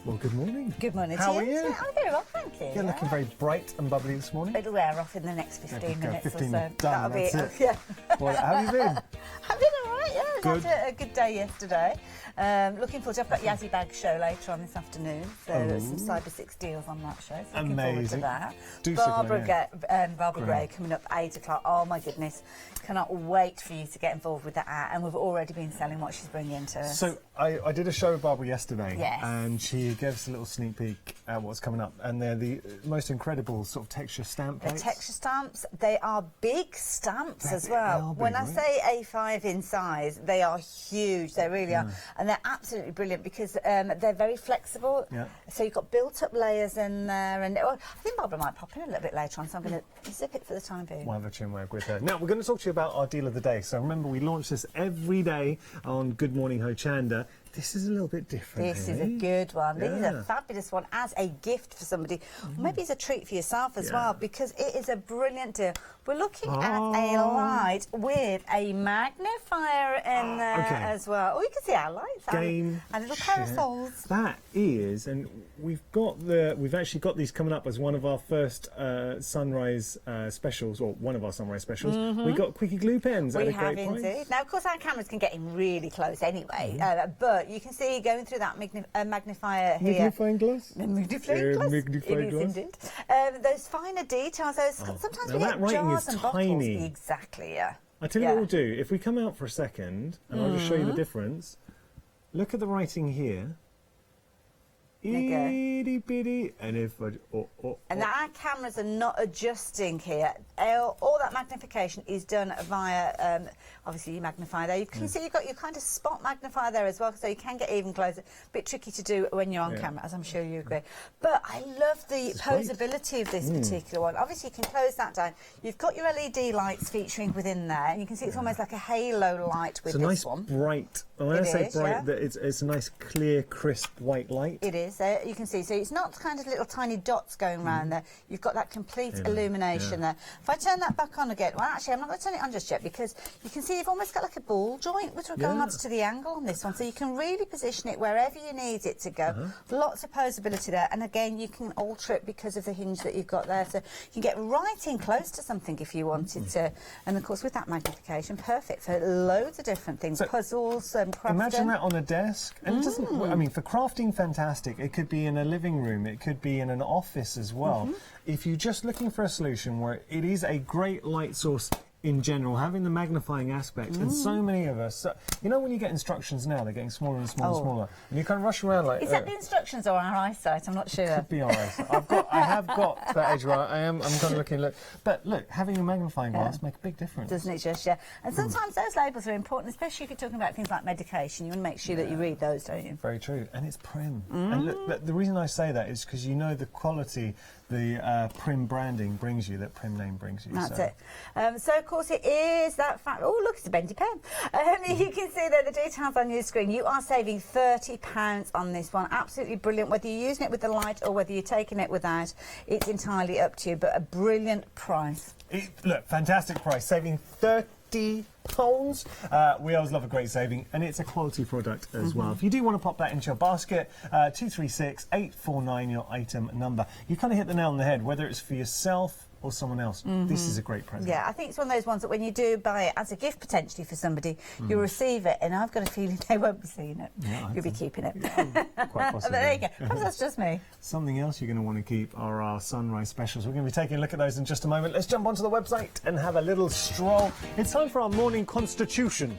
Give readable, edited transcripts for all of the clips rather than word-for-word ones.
Well, good morning. Good morning How to are you? I'm very well, thank you. You're looking very bright and bubbly this morning. It'll wear off in the next 15 minutes 15 or so. done, That'll that's be it. Yeah. Well, how have you been? I've been all right, yeah. Good. Had a good day yesterday. Looking forward to I've got Yazzie Bag show later on this afternoon. So some Cyber 6 deals on that show. So looking forward to that. Barbara Gray coming up 8 o'clock. Oh my goodness. Cannot wait for you to get involved with that, and we've already been selling what she's bringing to us. So I did a show with Barbara yesterday, yes, and she gave us a little sneak peek at what's coming up, and they're the most incredible sort of texture stamp plates. The texture stamps, they are big stamps as well. Big, when right? I say A5 in size, they are huge, they really are, and they're absolutely brilliant because they're very flexible. Yeah. So you've got built-up layers in there, and I think Barbara might pop in a little bit later on, so I'm going to zip it for the time being. We'll have a chin wag with her. Now, we're going to talk to you about our deal of the day. So remember, we launch this every day on Good Morning Hochanda. This is a little bit different. This is a good one. Yeah. This is a fabulous one as a gift for somebody. Or maybe it's a treat for yourself as well, because it is a brilliant deal. We're looking at a light with a magnifier in there as well. Oh, you can see our lights and little parasols. That is, and we've actually got these coming up as one of our first sunrise specials, or one of our sunrise specials. We got quickie glue pens at a great price. We have indeed. Now, of course, our cameras can get in really close anyway, but you can see going through that magnifier here. Magnifying glass? Magnifying glass. Magnifying glass. Indeed. Those finer details, sometimes we get jars and tiny. Bottles. Exactly, yeah. I tell you what we'll do. If we come out for a second, and I'll just show you the difference. Look at the writing here. Itty bitty, and if I, and our cameras are not adjusting here. All that magnification is done via, obviously you magnify there. You can see you've got your kind of spot magnifier there as well, so you can get even closer. A bit tricky to do when you're on camera, as I'm sure you agree. But I love the posability of this particular one. Obviously you can close that down. You've got your LED lights featuring within there, and you can see it's almost like a halo light with this one. It's a nice bright, when I say bright, it's a nice clear, crisp white light. It is. You can see, so it's not kind of little tiny dots going around there. You've got that complete illumination there. If I turn that back on again, well, actually, I'm not going to turn it on just yet, because you can see you've almost got like a ball joint with regards to the angle on this one, so you can really position it wherever you need it to go. Lots of posability there, and again, you can alter it because of the hinge that you've got there, so you can get right in close to something if you wanted to. And of course, with that magnification, perfect for loads of different things, puzzles, crafting. Imagine that on a desk, and it doesn't. I mean, for crafting, fantastic. It could be in a living room, it could be in an office as well. If you're just looking for a solution where it is a great light source in general, having the magnifying aspect, and so many of us, you know, when you get instructions now, they're getting smaller and smaller and smaller, and you kind of rush around like. Is that the instructions or our eyesight? I'm not sure. Could be our eyesight. I have got that age where I'm kind of looking. But look, having a magnifying glass makes a big difference. Doesn't it just? Yeah. And sometimes those labels are important, especially if you're talking about things like medication. You want to make sure that you read those, don't you? Very true, and it's Prim. And look, the reason I say that is because you know the quality the Prim branding brings you, that Prim name brings you. That's it. So, of course, it is that fact. Oh, look, it's a bendy pen. You can see there the details on your screen. You are saving £30 on this one. Absolutely brilliant. Whether you're using it with the light or whether you're taking it without, it's entirely up to you, but a brilliant price. Look, fantastic price. Saving £30. We always love a great saving, and it's a quality product as well. If you do want to pop that into your basket, 236849, your item number. You kind of hit the nail on the head, whether it's for yourself or someone else. This is a great present. Yeah, I think it's one of those ones that when you do buy it as a gift potentially for somebody, you'll receive it, and I've got a feeling they won't be seeing it. Yeah, you'll be keeping it. Yeah, quite possibly. But there you go. Perhaps that's just me. Something else you're going to want to keep are our sunrise specials. We're going to be taking a look at those in just a moment. Let's jump onto the website and have a little stroll. It's time for our morning constitution.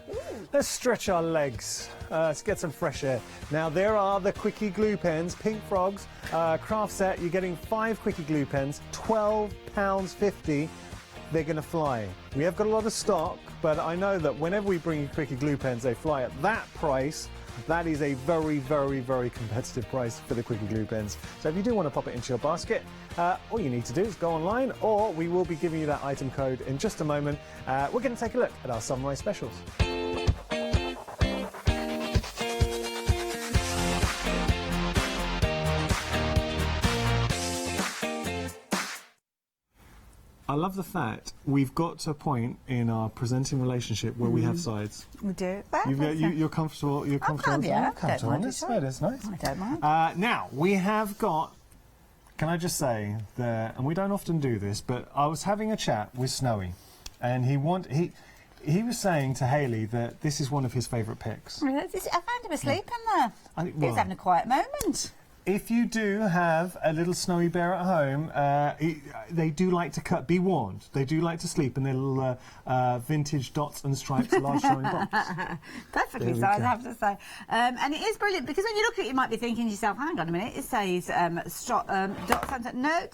Let's stretch our legs. Let's get some fresh air. Now, there are the quickie glue pens, Pink Frogs, craft set. You're getting 5 quickie glue pens, £12.50. They're going to fly. We have got a lot of stock, but I know that whenever we bring you quickie glue pens, they fly at that price. That is a very, very, very competitive price for the quickie glue pens. So if you do want to pop it into your basket, all you need to do is go online, or we will be giving you that item code in just a moment. We're going to take a look at our sunrise specials. I love the fact we've got to a point in our presenting relationship where we have sides. We do. You're comfortable. You're comfortable. Yeah, comfortable. don't mind It's at all. nice. I don't mind. Now we have got. Can I just say that, and we don't often do this, but I was having a chat with Snowy, and he was saying to Hayley that this is one of his favourite picks. I found him asleep in there. He was having a quiet moment. If you do have a little Snowy bear at home, they do like to cut. Be warned, they do like to sleep in their little vintage dots and stripes large showing box. Perfectly sized, I have to say. And it is brilliant because when you look at it, you might be thinking to yourself, hang on a minute, it says dots and... No,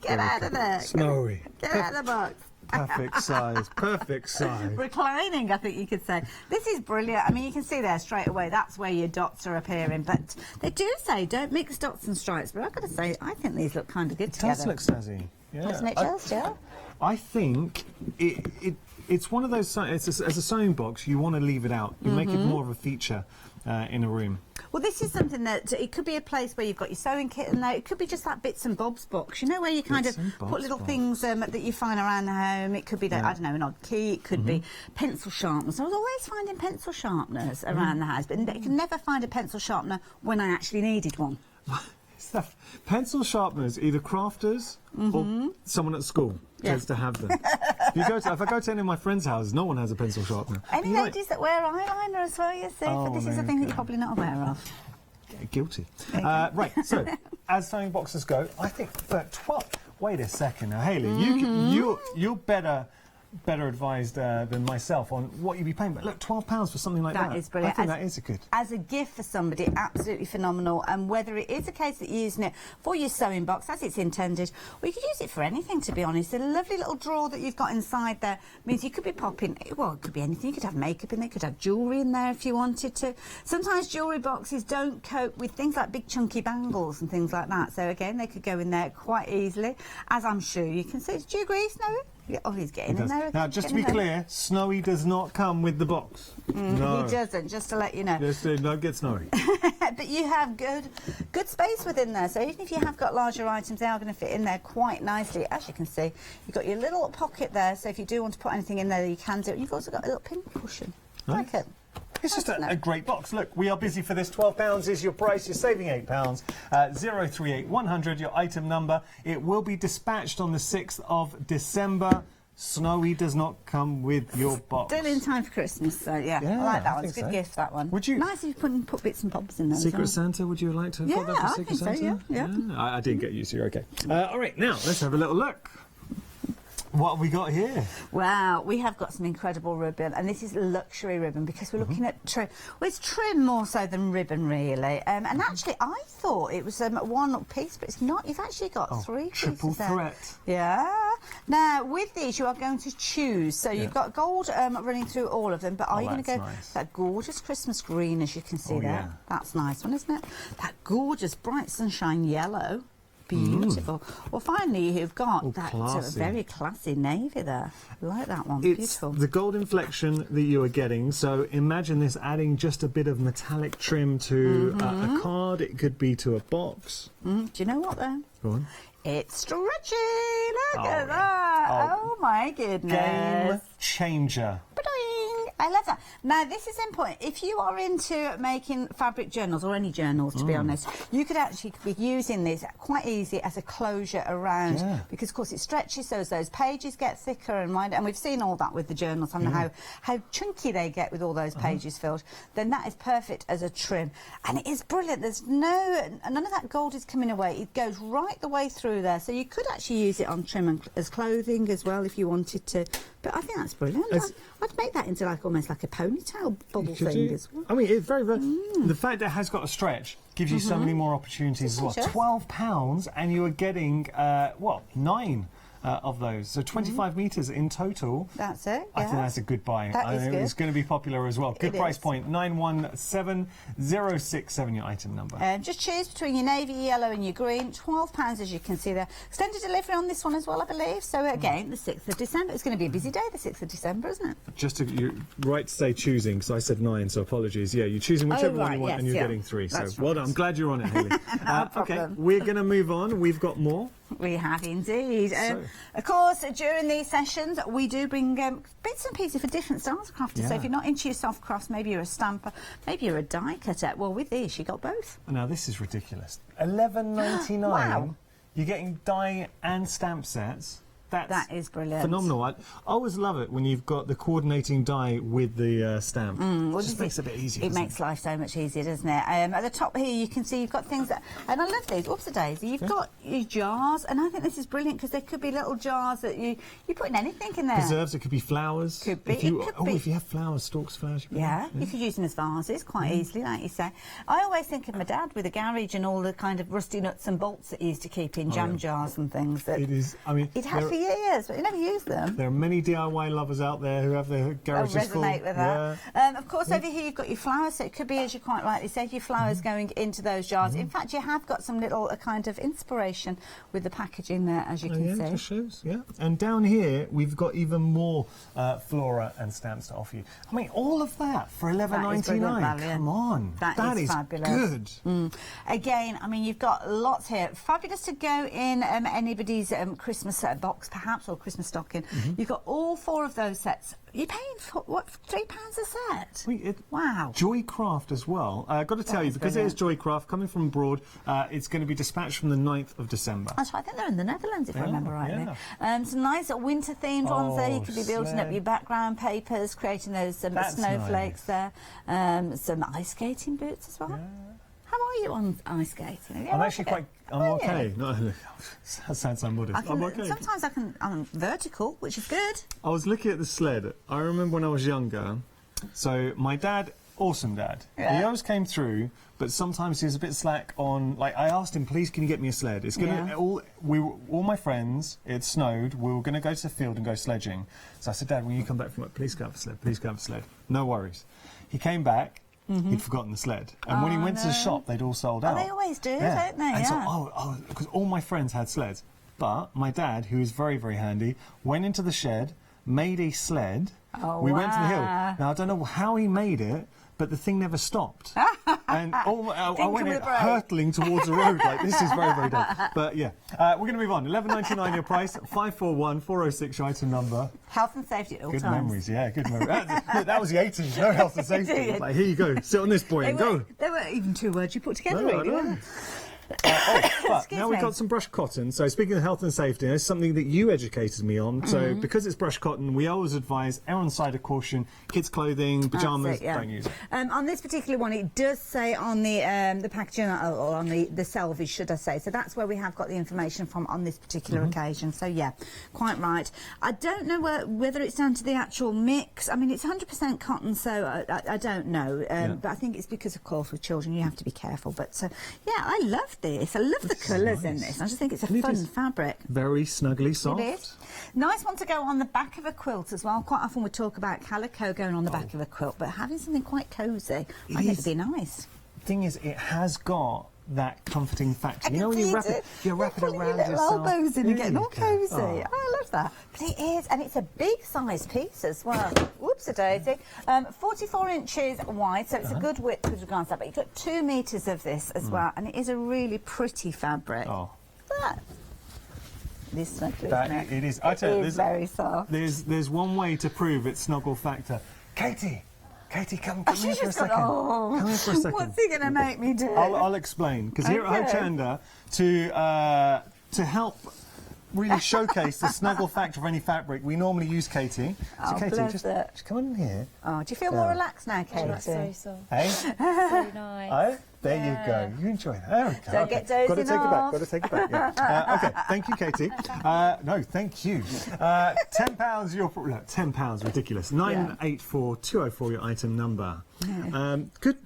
get out of there. Snowy. Get out of the box. Perfect size, perfect size. Reclining, I think you could say. This is brilliant. I mean, you can see there straight away, that's where your dots are appearing. But they do say don't mix dots and stripes. But I've got to say, I think these look kind of good together. It does look snazzy. Yeah. Doesn't it just, yeah? I think it's one of those, as a sewing box, you want to leave it out. You make it more of a feature in a room. Well, this is something that it could be a place where you've got your sewing kit in there. It could be just that bits and bobs box, you know, where you kind of put little things that you find around the home. It could be, I don't know, an odd key. It could be pencil sharpeners. I was always finding pencil sharpeners around the house, but you can never find a pencil sharpener when I actually needed one. Stuff. Pencil sharpeners, either crafters or someone at school tends to have them. If I go to any of my friends' houses, no one has a pencil sharpener. Any ladies that wear eyeliner as well, you see? But this is a thing that you're probably not aware of. Guilty. Right, so as sewing boxes go, I think for 12... Wait a second now, Hayley, you're better advised than myself on what you'd be paying. But look, £12 for something like that. That is brilliant. I think that is a good. As a gift for somebody, absolutely phenomenal. And whether it is a case that you're using it for your sewing box as it's intended, or you could use it for anything, to be honest. The lovely little drawer that you've got inside there means you could be popping, well, it could be anything. You could have makeup in there, you could have jewellery in there if you wanted to. Sometimes jewellery boxes don't cope with things like big chunky bangles and things like that. So again, they could go in there quite easily, as I'm sure you can see. Do you agree, Snowy? Yeah, oh, he's getting in there. Now, just to be clear, Snowy does not come with the box. No. He doesn't, just to let you know. Just don't get Snowy. But you have good space within there, so even if you have got larger items, they are going to fit in there quite nicely. As you can see, you've got your little pocket there, so if you do want to put anything in there, you can do it. You've also got a little pin cushion. Nice. Like it. It's just a great box. Look, we are busy for this. £12 is your price. You're saving £8. 038 100, your item number. It will be dispatched on the 6th of December. Snowy does not come with your box. Still in time for Christmas, so yeah I like that one. It's a good gift, that one. Would you? Nice if you put bits and bobs in there. Secret Santa, would you like to have got that for Secret Santa? So, yeah. I did get you, so you're okay. All right, now let's have a little look. What have we got here? Wow, we have got some incredible ribbon, and this is luxury ribbon because we're looking at trim. Well, it's trim more so than ribbon, really. And actually, I thought it was one piece, but it's not. You've actually got three pieces triple there. threat. Yeah. Now, with these, you are going to choose. So you've got gold running through all of them, but are you going to go that gorgeous Christmas green, as you can see there? Yeah. That's a nice one, isn't it? That gorgeous bright sunshine yellow. Beautiful. Well, finally, you've got that very classy navy there. I like that one. It's beautiful. The gold inflection that you are getting. So imagine this adding just a bit of metallic trim to a card. It could be to a box. Do you know what, though? Go on. It's stretchy. Look at that. Oh, my goodness. Game changer. I love that. Now, this is important. If you are into making fabric journals, or any journals, to be honest, you could actually be using this quite easy as a closure around, because, of course, it stretches, so as those pages get thicker and wider, and we've seen all that with the journals, and how chunky they get with all those pages filled, then that is perfect as a trim. And it is brilliant. There's none of that gold is coming away. It goes right the way through there, so you could actually use it on trim and as clothing as well if you wanted to. But I think that's brilliant. I'd make that into almost like a ponytail bubble thing as well. I mean, it's very, very... The fact that it has got a stretch gives you so many more opportunities as well. £12, and you are getting, 9 of those. So 25 metres in total. That's it. I think that's a good buy. That is good. It's going to be popular as well. Good price point. 917067, your item number. Just choose between your navy, yellow and your green. £12, as you can see there. Extended delivery on this one as well, I believe. So again, the 6th of December. It's going to be a busy day, the 6th of December, isn't it? You're right to say choosing, because I said 9, so apologies. Yeah, you're choosing whichever one you want, and you're getting 3. So well done. I'm glad you're on it, Hayley. Okay, we're going to move on. We've got more. We have indeed. Of course, during these sessions, we do bring bits and pieces for different styles of crafters. So if you're not into your soft crafts, maybe you're a stamper, maybe you're a die cutter. Well, with this, you got both. Now, this is ridiculous. $11.99. Wow. You're getting die and stamp sets. That is brilliant. Phenomenal. I always love it when you've got the coordinating die with the stamp. Well, it just makes it a bit easier. It makes life so much easier, doesn't it? At the top here, you can see you've got things that, and I love these. Whoops-a-daisy. You've got your jars, and I think this is brilliant because there could be little jars that you put in anything in there. Preserves. It could be flowers. Could be. If you have flowers, stalks, flowers. You could use them as vases quite easily, like you say. I always think of my dad with a garage and all the kind of rusty nuts and bolts that he used to keep in jam jars and things. That it is. I mean, he'd had for years, but he never used them. There are many DIY lovers out there who have their garages full. Resonate with that. Of course, over here you've got your flowers, so it could be, as you quite rightly said, your flowers going into those jars. In fact, you have got some little kind of inspiration with the packaging there, as you can see. It shows, And down here, we've got even more flora and stamps to offer you. I mean, all of that for $11.99. Come on. That is fabulous. Good. Again, I mean, you've got lots here. Fabulous to go in anybody's Christmas box, perhaps, or Christmas stocking. You've got all 4 of those sets. You're paying for, what, £3 a set? Wow. Joycraft as well. I've got to tell you, because it is Joycraft, coming from abroad, it's going to be dispatched from the 9th of December. That's right. I think they're in the Netherlands, if I remember rightly. Some nice winter-themed ones there. You could be building up your background papers, creating those snowflakes there. Some ice skating boots as well. Yeah. How are you on ice skating? I'm actually quite... I'm okay. That sounds so modest. I'm okay. Sometimes I'm vertical, which is good. I was looking at the sled. I remember when I was younger. So my dad, awesome dad. He always came through, but sometimes he was a bit slack on. Like I asked him, please, can you get me a sled? It's gonna all my friends. It snowed. We were gonna go to the field and go sledging. So I said, Dad, when you come back from it, please go have a sled. Please go have a sled. No worries. He came back. He'd forgotten the sled. And when he went to the shop, they'd all sold out. Oh, they always do, don't they? And so, because all my friends had sleds. But my dad, who is very, very handy, went into the shed, made a sled. We went to the hill. Now, I don't know how he made it, but the thing never stopped. And I went hurtling towards the road like, this is very, very dull. But yeah, we're going to move on. $11.99 your price, 541-406 your item number. Health and safety at all times. Good memories, good memories. That was the 80s, no health and safety. Like, here you go, sit on this boy and go. There weren't even 2 words you put together, really, were there? But now we've got some brushed cotton. So speaking of health and safety, it's something that you educated me on. So because it's brushed cotton, we always advise err on the side of caution. Kids' clothing, pyjamas, don't use it. On this particular one, it does say on the packaging, or on the selvage, should I say. So that's where we have got the information from on this particular occasion. So yeah, quite right. I don't know whether it's down to the actual mix. I mean, it's 100% cotton, so I don't know. But I think it's because, of course, with children, you have to be careful. But yeah, I love this. I love the colours in this. I just think it's a fun fabric. Very snuggly soft. It is. Nice one to go on the back of a quilt as well. Quite often we talk about calico going on the back of a quilt, but having something quite cosy, I think would be nice. The thing is, it has got that comforting factor. You know when you wrap it around your little yourself. elbows and you're getting all cosy. Oh, I love that. But it is, and it's a big size piece as well. Whoops-a-daisy. 44 inches wide, so it's a good width with regards to that. But you've got 2 metres of this as well, and it is a really pretty fabric. This snuggle, isn't it? It is. It is very soft. There's one way to prove its snuggle factor. Katie, come here for a second. Come here for a second. What's he going to make me do? I'll explain. Because here at Hochanda, to help really showcase the snuggle factor of any fabric, we normally use Katie. So Katie, just come on in here. Oh, do you feel more relaxed now, Katie? That's so soft. Hey? So nice. Oh, there you go. You enjoy that. There we go. Don't get dozing Got to take it back. Yeah. Okay, thank you, Katie. No, thank you. £10. Look, £10, ridiculous. 984204 your item number. Good.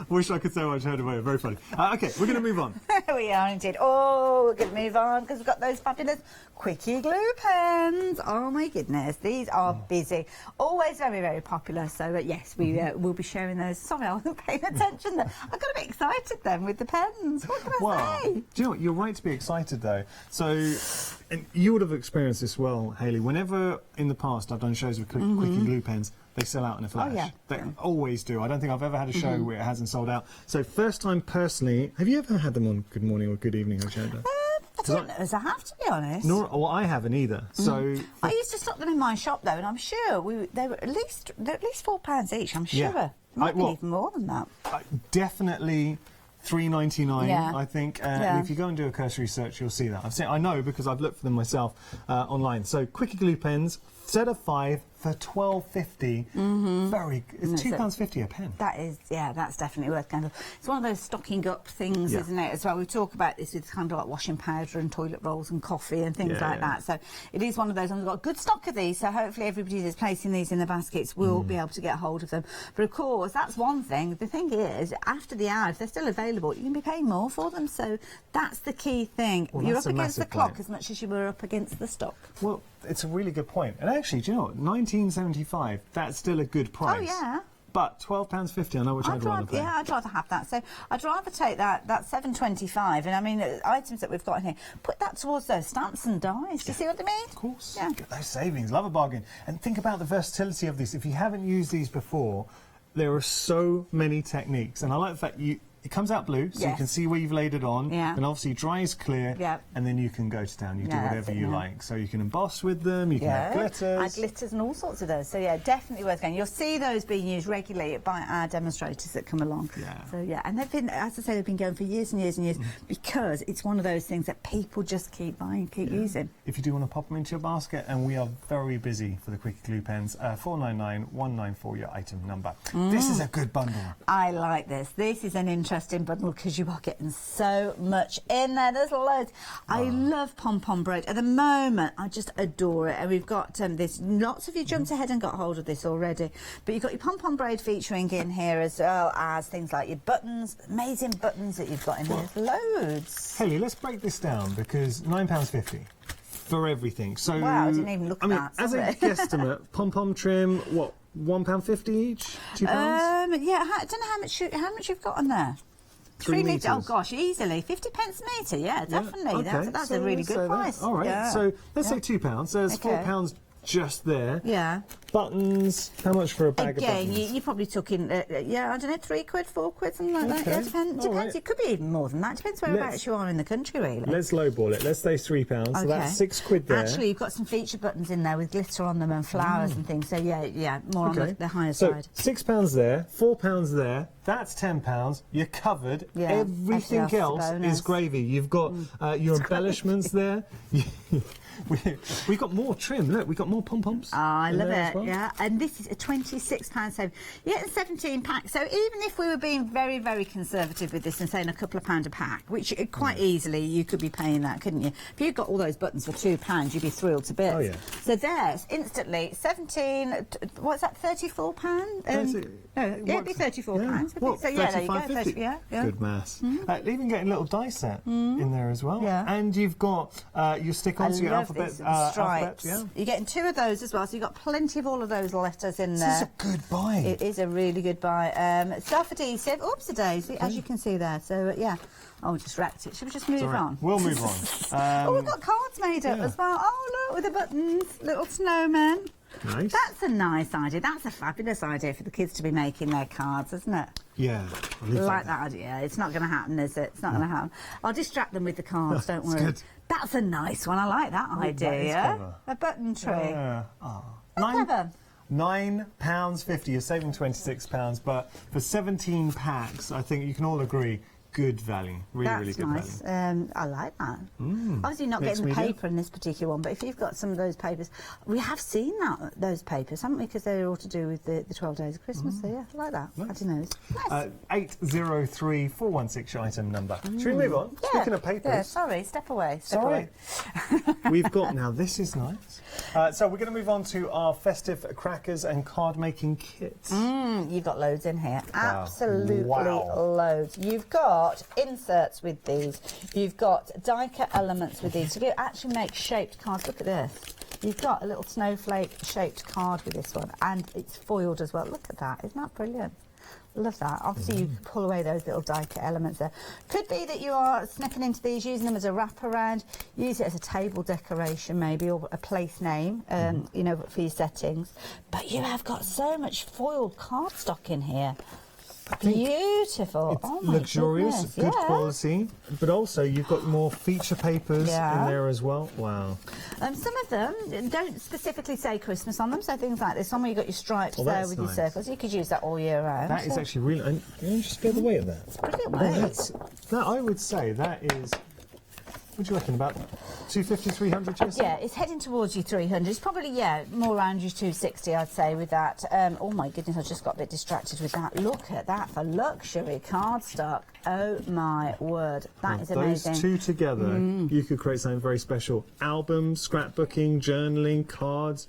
Wish I could say what I heard about it. Very funny. Okay, we're going to move on. We are indeed. Oh, we're going to move on because we've got those fabulous Quickie glue pens. Oh my goodness, these are busy. Always very, very popular. So yes, we will be sharing those. Sorry, I wasn't paying attention there. I got a bit excited then with the pens. What can I say? Do you know what? You're right to be excited though. So, and you would have experienced this well, Hayley. Whenever in the past I've done shows with Quickie glue pens, they sell out in a flash. Oh, yeah. They always do. I don't think I've ever had a show where it hasn't sold out. So first time personally, have you ever had them on Good Morning or Good Evening, Hochanda? I don't know as I have, to be honest. Well, I haven't either. So I used to stock them in my shop though, and I'm sure they were at least £4 each. I'm sure. Yeah. Might be even more than that. Definitely $3.99, Yeah. I think. Yeah. If you go and do a cursory search, you'll see that. I know because I've looked for them myself online. So Quickie Glue pens, set of 5 for £12.50. Very. It's £2.50 a pen. That is, yeah, that's definitely worth kind of. It's one of those stocking up things, isn't it? As well, we talk about this with kind of like washing powder and toilet rolls and coffee and things like that. So it is one of those. And we've got a good stock of these. So hopefully everybody that's placing these in the baskets will be able to get hold of them. But of course, that's one thing. The thing is, after the ad, if they're still available, you can be paying more for them. So that's the key thing. Well, you're up that's a against the massive clock point. as much as you were up against the stock. Well, it's a really good point. And actually, do you know what? 1975, that's still a good price. Oh, yeah. But £12.50, I know which I'd rather pay. Yeah, I'd rather have that. So I'd rather take that $7.25, and I mean items that we've got in here. Put that towards those stamps and dies. Do you see what I mean? Of course. Yeah. Get those savings. Love a bargain. And think about the versatility of this. If you haven't used these before, there are so many techniques. And I like the fact it comes out blue, so you can see where you've laid it on. Yeah. And obviously dries clear. Yeah. And then you can go to town. You do Yeah, whatever that's it, you yeah. like. So you can emboss with them. You can add glitters. Add glitters and all sorts of those. So yeah, definitely worth going. You'll see those being used regularly by our demonstrators that come along. Yeah. So yeah, and they've been, as I say, they've been going for years and years and years because it's one of those things that people just keep buying, keep using. If you do want to pop them into your basket, and we are very busy for the Quickie Glue pens, 499194 your item number. This is a good bundle. I like this. This is an interesting bundle because you are getting so much in there. There's loads. I love pom-pom braid. At the moment, I just adore it. And we've got this. Lots of you jumped ahead and got hold of this already. But you've got your pom-pom braid featuring in here, as well as things like your buttons, amazing buttons that you've got in here. Loads. Haley, let's break this down because £9.50 for everything. So Wow, I didn't even look at that. As a Sorry. guesstimate, pom-pom trim, what, £1.50 each? £2? Yeah, I don't know how much you've got on there. 3 metres. metres. Oh gosh, easily 50 pence a metre. Yeah, definitely. Okay, That's so a really let's good say that. price. All right, Yeah. so let's say Yeah. £2. So there's Okay. £4 just there. Yeah. Buttons, how much for a bag of Again, buttons? you probably took in, I don't know, £3, £4, something like that. Okay. Yeah, depends. All right. It could be even more than that. Depends whereabouts Let's- you are in the country, really. Let's lowball it. Let's say £3. So that's £6 there. Actually, you've got some feature buttons in there with glitter on them and flowers and things. So yeah, more on the higher so side. £6 there, £4 there. That's £10. You're covered. Yeah, Everything everything else else is a bonus. is gravy. You've got your embellishments there. We've got more trim. Look, we've got more pom-poms. I in love there as it, well. yeah. And this is a £26 saving. You get 17 packs. So even if we were being very, very conservative with this and saying a couple of pound a pack, which quite easily you could be paying that, couldn't you? If you got all those buttons for £2, you'd be thrilled to bits. Oh, yeah. So there's instantly 17, what's that, £34? It'd be £34. What, So yeah, there you go. 35.50? Yeah. Good maths. Even getting a little die set in there as well. Yeah. And you've got your stick-ons, your love alphabet, this, and stripes. yeah. You're getting 2 of those as well, so you've got plenty of all of those letters in This there. is a good buy. It is a really good buy. Self-adhesive, oops-a-daisy, as you can see there. So, yeah. Oh, we just wrapped it. Should we just move on? We'll move on. Oh, we've got cards made up as well. Oh, look, with the buttons, little snowmen. Nice. That's a nice idea. That's a fabulous idea for the kids to be making their cards, isn't it? Yeah. Like that idea. It's not going to happen, is it? It's not going to happen. I'll distract them with the cards, don't It's worry. good. That's a nice one. I like that idea. that is clever. A button tree. Yeah. Oh. Clever. £9.50. You're saving £26, but for 17 packs, I think you can all agree, good value. Really good nice. value. I like that. Obviously, not Mixed getting the media. paper in this particular one, but if you've got some of those papers, we have seen those papers, haven't we? Because they're all to do with the 12 days of Christmas. So yeah, I like that. Nice. I don't know. Nice. 803416 your item number. Should we move on? Speaking of papers. Yeah, sorry, step away. Step Sorry. away. We've got, now this is nice. So we're going to move on to our festive crackers and card making kits. You've got loads in here. Wow. Absolutely Wow. loads. You've got inserts with these. You've got die-cut elements with these. You can actually make shaped cards. Look at this. You've got a little snowflake shaped card with this one, and it's foiled as well. Look at that. Isn't that brilliant? Love that. Obviously, you can pull away those little die-cut elements there. Could be that you are snipping into these, using them as a wraparound, use it as a table decoration maybe, or a place name, you know, for your settings. But you have got so much foiled cardstock in here. Beautiful. It's oh my luxurious, goodness. good quality, but also you've got more feature papers in there as well. Wow. Some of them don't specifically say Christmas on them, so things like this one where you've got your stripes there with your circles. You could use that all year round. That is actually really... And can you just feel the weight of that? It's brilliant weight. That, I would say that is... What do you reckon, about 250, 300, Jess? Yeah, it's heading towards your 300. It's probably, more around your 260, I'd say, with that. Oh, my goodness, I just got a bit distracted with that. Look at that for luxury cardstock. Oh, my word. That is amazing. Those two together, you could create something very special. Albums, scrapbooking, journaling, cards.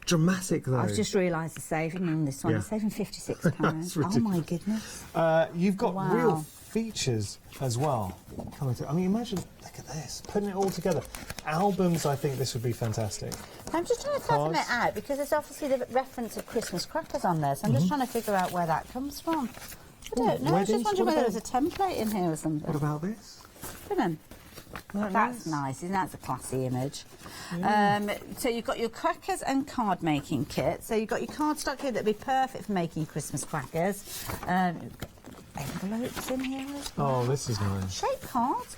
Dramatic, though. I've just realised the saving on this one. I'm saving £56. Oh, my goodness. You've got real features as well coming through. I mean, imagine, look at this, putting it all together. Albums, I think this would be fantastic. I'm just trying to fathom it out because there's obviously the reference of Christmas crackers on there, so I'm just trying to figure out where that comes from. I don't know. I was just wondering whether there's a template in here or something. What about this? That's nice, isn't that? That's a classy image. So you've got your crackers and card making kit. So you've got your cardstock here that'd be perfect for making Christmas crackers. Envelopes in here as well. Oh, this is nice. Shape cards.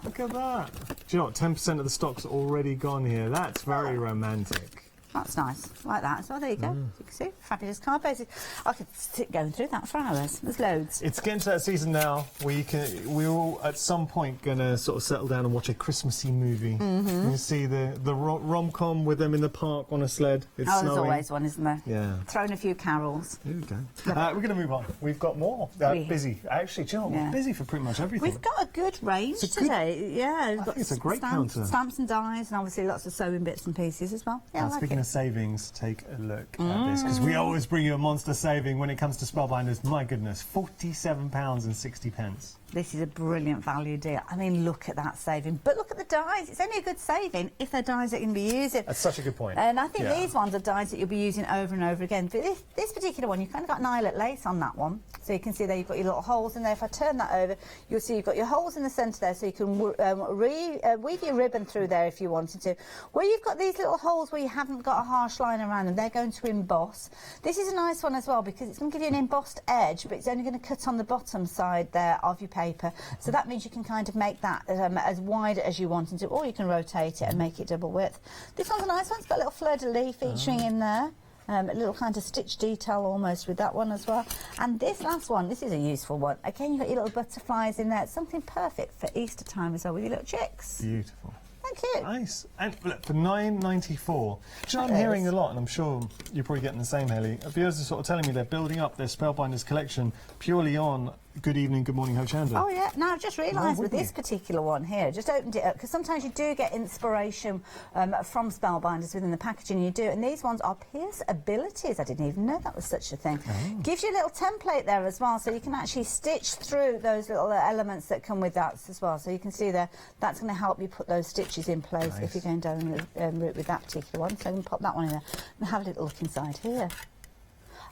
Look at that. Do you know what? 10% of the stock's already gone here. That's very romantic. That's nice, like that. So there you go. You can see, fabulous card bases. I could sit going through that for hours. There's loads. It's getting to that season now where we're all at some point going to sort of settle down and watch a Christmassy movie. You see the rom-com with them in the park on a sled. It's snowing. There's always one, isn't there? Yeah. Throwing a few carols. Here we go. We're going to move on. We've got more. Busy. Actually, do you know what? We're busy for pretty much everything. We've got a good range today. Yeah, we've got it's a great counter. Stamps and dies, and obviously lots of sewing bits and pieces as well. Yeah, speaking of savings, take a look at this, because we always bring you a monster saving when it comes to Spellbinders. My goodness, £47.60. This is a brilliant value deal. I mean, look at that saving. But look at the dies. It's only a good saving if they're dies that you can be using. That's such a good point. And I think these ones are dies that you'll be using over and over again. But this particular one, you've kind of got an eyelet lace on that one. So you can see there you've got your little holes in there. If I turn that over, you'll see you've got your holes in the centre there, so you can weave your ribbon through there if you wanted to. Where you've got these little holes where you haven't got a harsh line around them, they're going to emboss. This is a nice one as well because it's going to give you an embossed edge, but it's only going to cut on the bottom side there of your paper. So that means you can kind of make that as wide as you want to, or you can rotate it and make it double width. This one's a nice one. It's got a little fleur-de-lis featuring in there. A little kind of stitch detail almost with that one as well. And this last one, this is a useful one. Again, you've got your little butterflies in there. It's something perfect for Easter time as well with your little chicks. Beautiful. Thank you. Nice. And look, for $9.94, do you know I'm hearing a lot, and I'm sure you're probably getting the same, Haley. Viewers are sort of telling me they're building up their Spellbinders collection purely on Good Evening, Good Morning, Hochanda. Oh, yeah. Now, I've just realised with this particular one here, just opened it up, because sometimes you do get inspiration from Spellbinders within the packaging, you do, and these ones are Pierce Abilities. I didn't even know that was such a thing. Gives you a little template there as well, so you can actually stitch through those little elements that come with that as well. So you can see there, that's going to help you put those stitches in place if you're going down the route with that particular one. So you can pop that one in there and have a little look inside here.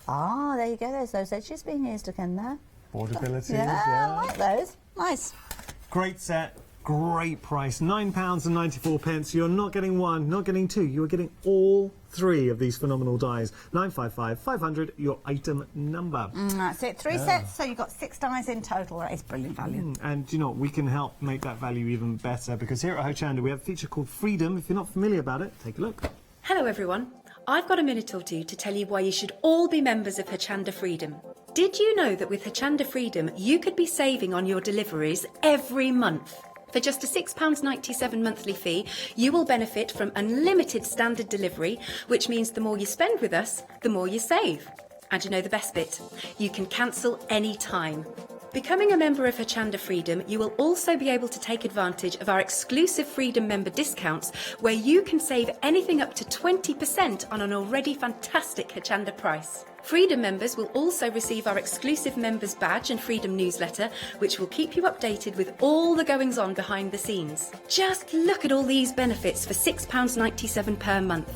Ah, there you go. There's those edges being used again there. Boardability. Yeah, I like those. Nice. Great set, great price. £9.94. You're not getting one, not getting two. You are getting all three of these phenomenal dies. 955 500, your item number. That's it. Three sets, so you've got 6 dies in total. That is brilliant value. And you know what? We can help make that value even better, because here at Hochanda we have a feature called Freedom. If you're not familiar about it, take a look. Hello everyone. I've got a minute or two to tell you why you should all be members of Hochanda Freedom. Did you know that with Hochanda Freedom you could be saving on your deliveries every month? For just a £6.97 monthly fee, you will benefit from unlimited standard delivery, which means the more you spend with us, the more you save. And you know the best bit? You can cancel any time. Becoming a member of Hochanda Freedom, you will also be able to take advantage of our exclusive Freedom member discounts, where you can save anything up to 20% on an already fantastic Hochanda price. Freedom members will also receive our exclusive members badge and Freedom newsletter, which will keep you updated with all the goings on behind the scenes. Just look at all these benefits for £6.97 per month.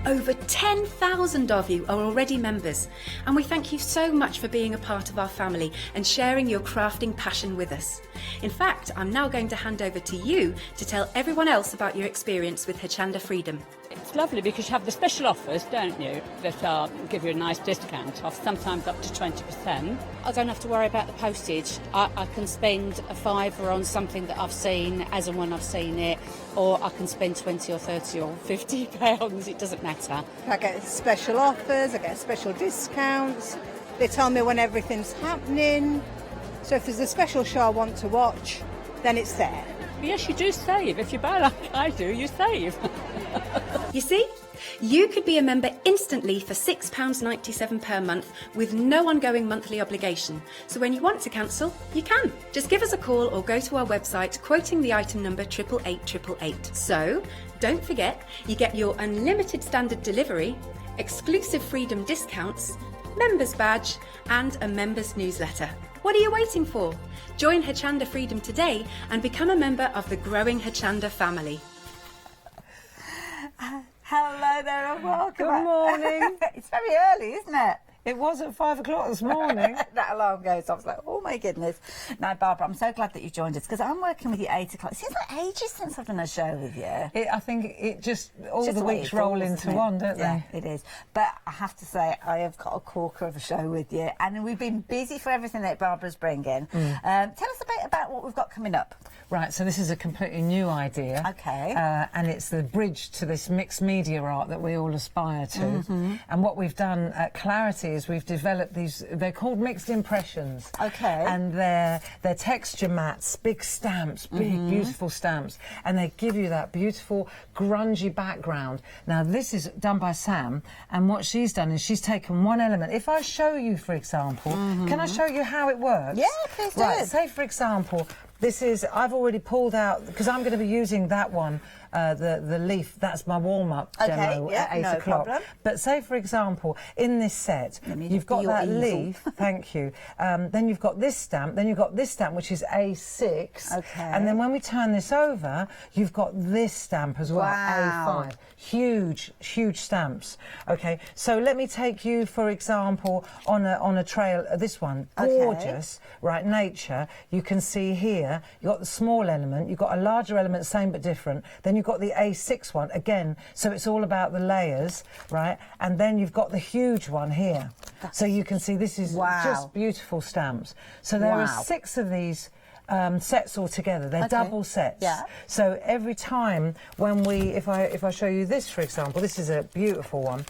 Over 10,000 of you are already members, and we thank you so much for being a part of our family and sharing your crafting passion with us. In fact, I'm now going to hand over to you to tell everyone else about your experience with Hochanda Freedom. It's lovely because you have the special offers, don't you, that give you a nice discount off, sometimes up to 20%. I don't have to worry about the postage. I can spend a £5 on something that I've seen as and when I've seen it, or I can spend 20 or 30 or 50 pounds. It doesn't matter. I get special offers, I get special discounts. They tell me when everything's happening. So if there's a special show I want to watch, then it's there. Yes, you do save. If you buy like I do, you save. You see? You could be a member instantly for £6.97 per month with no ongoing monthly obligation. So when you want to cancel, you can. Just give us a call or go to our website quoting the item number 88888. So don't forget, you get your unlimited standard delivery, exclusive freedom discounts, members badge and a members newsletter. What are you waiting for? Join Hochanda Freedom today and become a member of the growing Hochanda family. Hello there and welcome. Good morning. It's very early, isn't it? It was at 5 o'clock this morning. That alarm goes off. I was like, oh my goodness. Now, Barbara, I'm so glad that you joined us because I'm working with you 8 o'clock. It seems like ages since I've done a show with you. I think it just, all Just the the way weeks it roll falls, into isn't it? one, don't Yeah, they? it is. But I have to say, I have got a corker of a show with you, and we've been busy for everything that Barbara's bringing. Tell us a bit about what we've got coming up. Right, so this is a completely new idea. Okay. And it's the bridge to this mixed media art that we all aspire to. And what we've done at Clarity is we've developed these, they're called mixed impressions. Okay. And they're texture mats, big stamps, big, beautiful stamps. And they give you that beautiful, grungy background. Now, this is done by Sam, and what she's done is she's taken one element. If I show you, for example, can I show you how it works? Yeah, please do. Right, say, for example, this is, I've already pulled out, because I'm going to be using that one, the leaf, that's my warm-up demo yeah, at 8 no o'clock. problem. But say, for example, in this set, Let me you've just got do your that easel. leaf, thank you, then you've got this stamp, then you've got this stamp, which is A6. Okay. And then when we turn this over, you've got this stamp as well, Wow. A5. Huge, huge stamps. Okay, so let me take you, for example, on a trail, this one, Okay. gorgeous, right, nature. You can see here, you've got the small element, you've got a larger element, same but different. Then you've got the A6 one, again, so it's all about the layers, right? And then you've got the huge one here. So you can see this is Wow. just beautiful stamps. So there are Wow. 6 of these sets all together. They're Okay. double sets. Yeah. So every time when we, if I show you this, for example, this is a beautiful one,